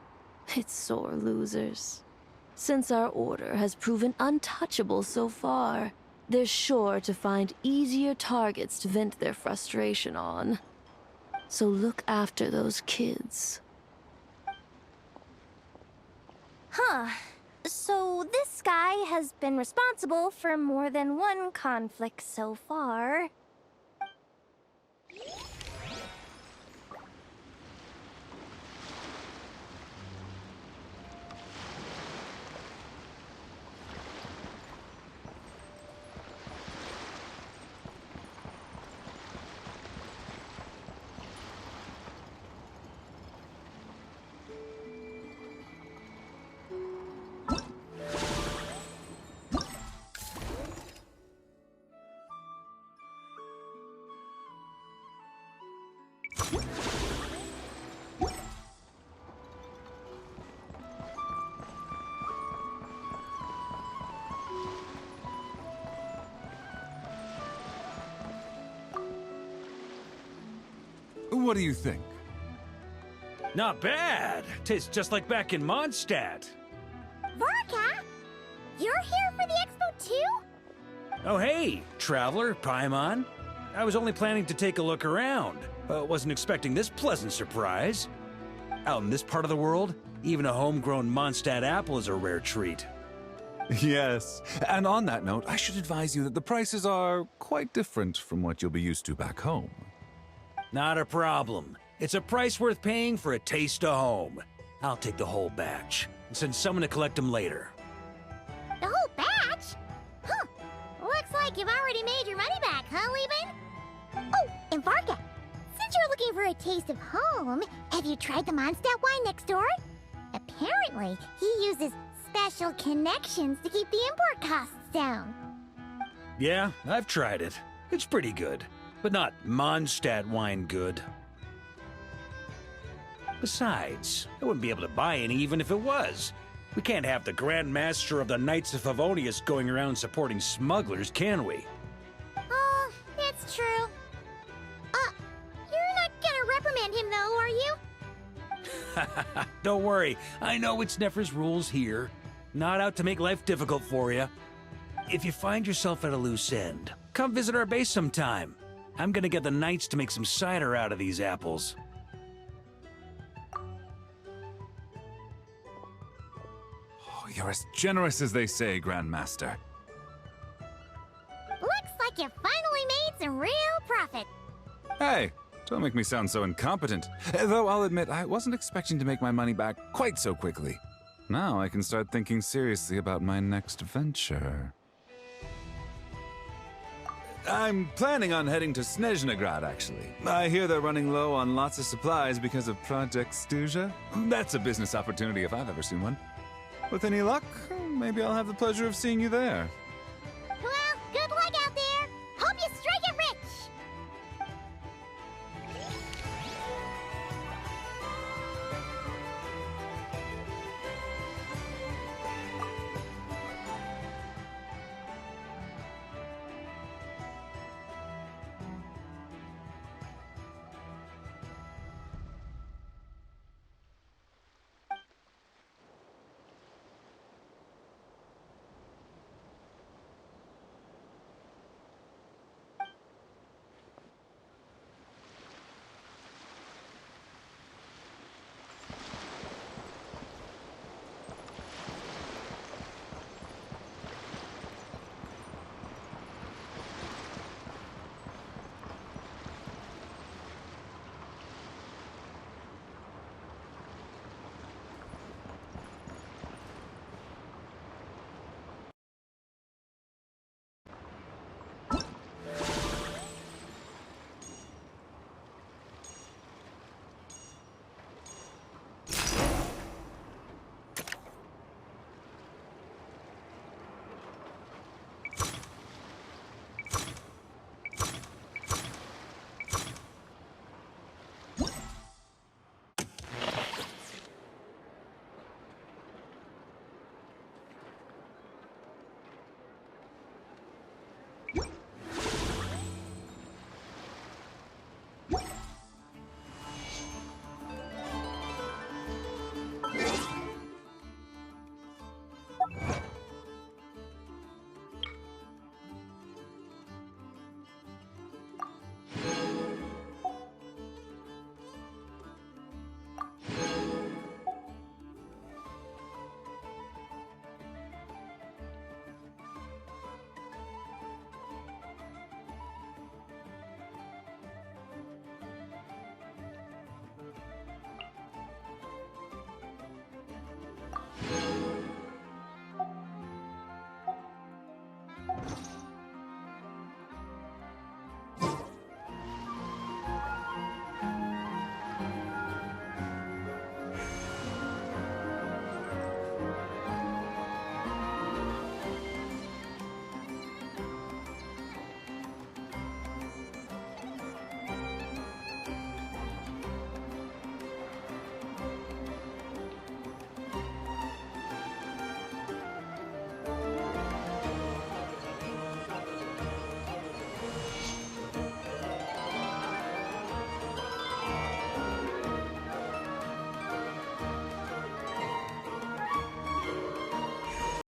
it's sore losers. Since our order has proven untouchable so far, they're sure to find easier targets to vent their frustration on. So look after those kids. Huh. So this guy has been responsible for more than one conflict so far. What do you think? Not bad. Tastes just like back in Mondstadt. Varka? You're here for the expo too? Oh hey, Traveler, Paimon. I was only planning to take a look around. Wasn't expecting this pleasant surprise. Out in this part of the world, even a homegrown Mondstadt apple is a rare treat. Yes, and on that note, I should advise you that the prices are quite different from what you'll be used to back home. Not a problem. It's a price worth paying for a taste of home. I'll take the whole batch and send someone to collect them later. The whole batch? Huh. Looks like you've already made your money back, huh, Leben? Oh, and Varka, since you're looking for a taste of home, have you tried the Mondstadt wine next door? Apparently, he uses special connections to keep the import costs down. Yeah, I've tried it. It's pretty good, but not Mondstadt wine good. Besides, I wouldn't be able to buy any even if it was. We can't have the Grand Master of the Knights of Favonius going around supporting smugglers, can we? Oh, that's true. You're not gonna reprimand him though, are you? Don't worry, I know it's Nefer's rules here. Not out to make life difficult for you. If you find yourself at a loose end, come visit our base sometime. I'm gonna get the Knights to make some cider out of these apples. Oh, you're as generous as they say, Grandmaster. Looks like you finally made some real profit. Hey, don't make me sound so incompetent. Though I'll admit, I wasn't expecting to make my money back quite so quickly. Now I can start thinking seriously about my next venture. I'm planning on heading to Snezhnegrad, actually. I hear they're running low on lots of supplies because of Project Stuja. That's a business opportunity if I've ever seen one. With any luck, maybe I'll have the pleasure of seeing you there.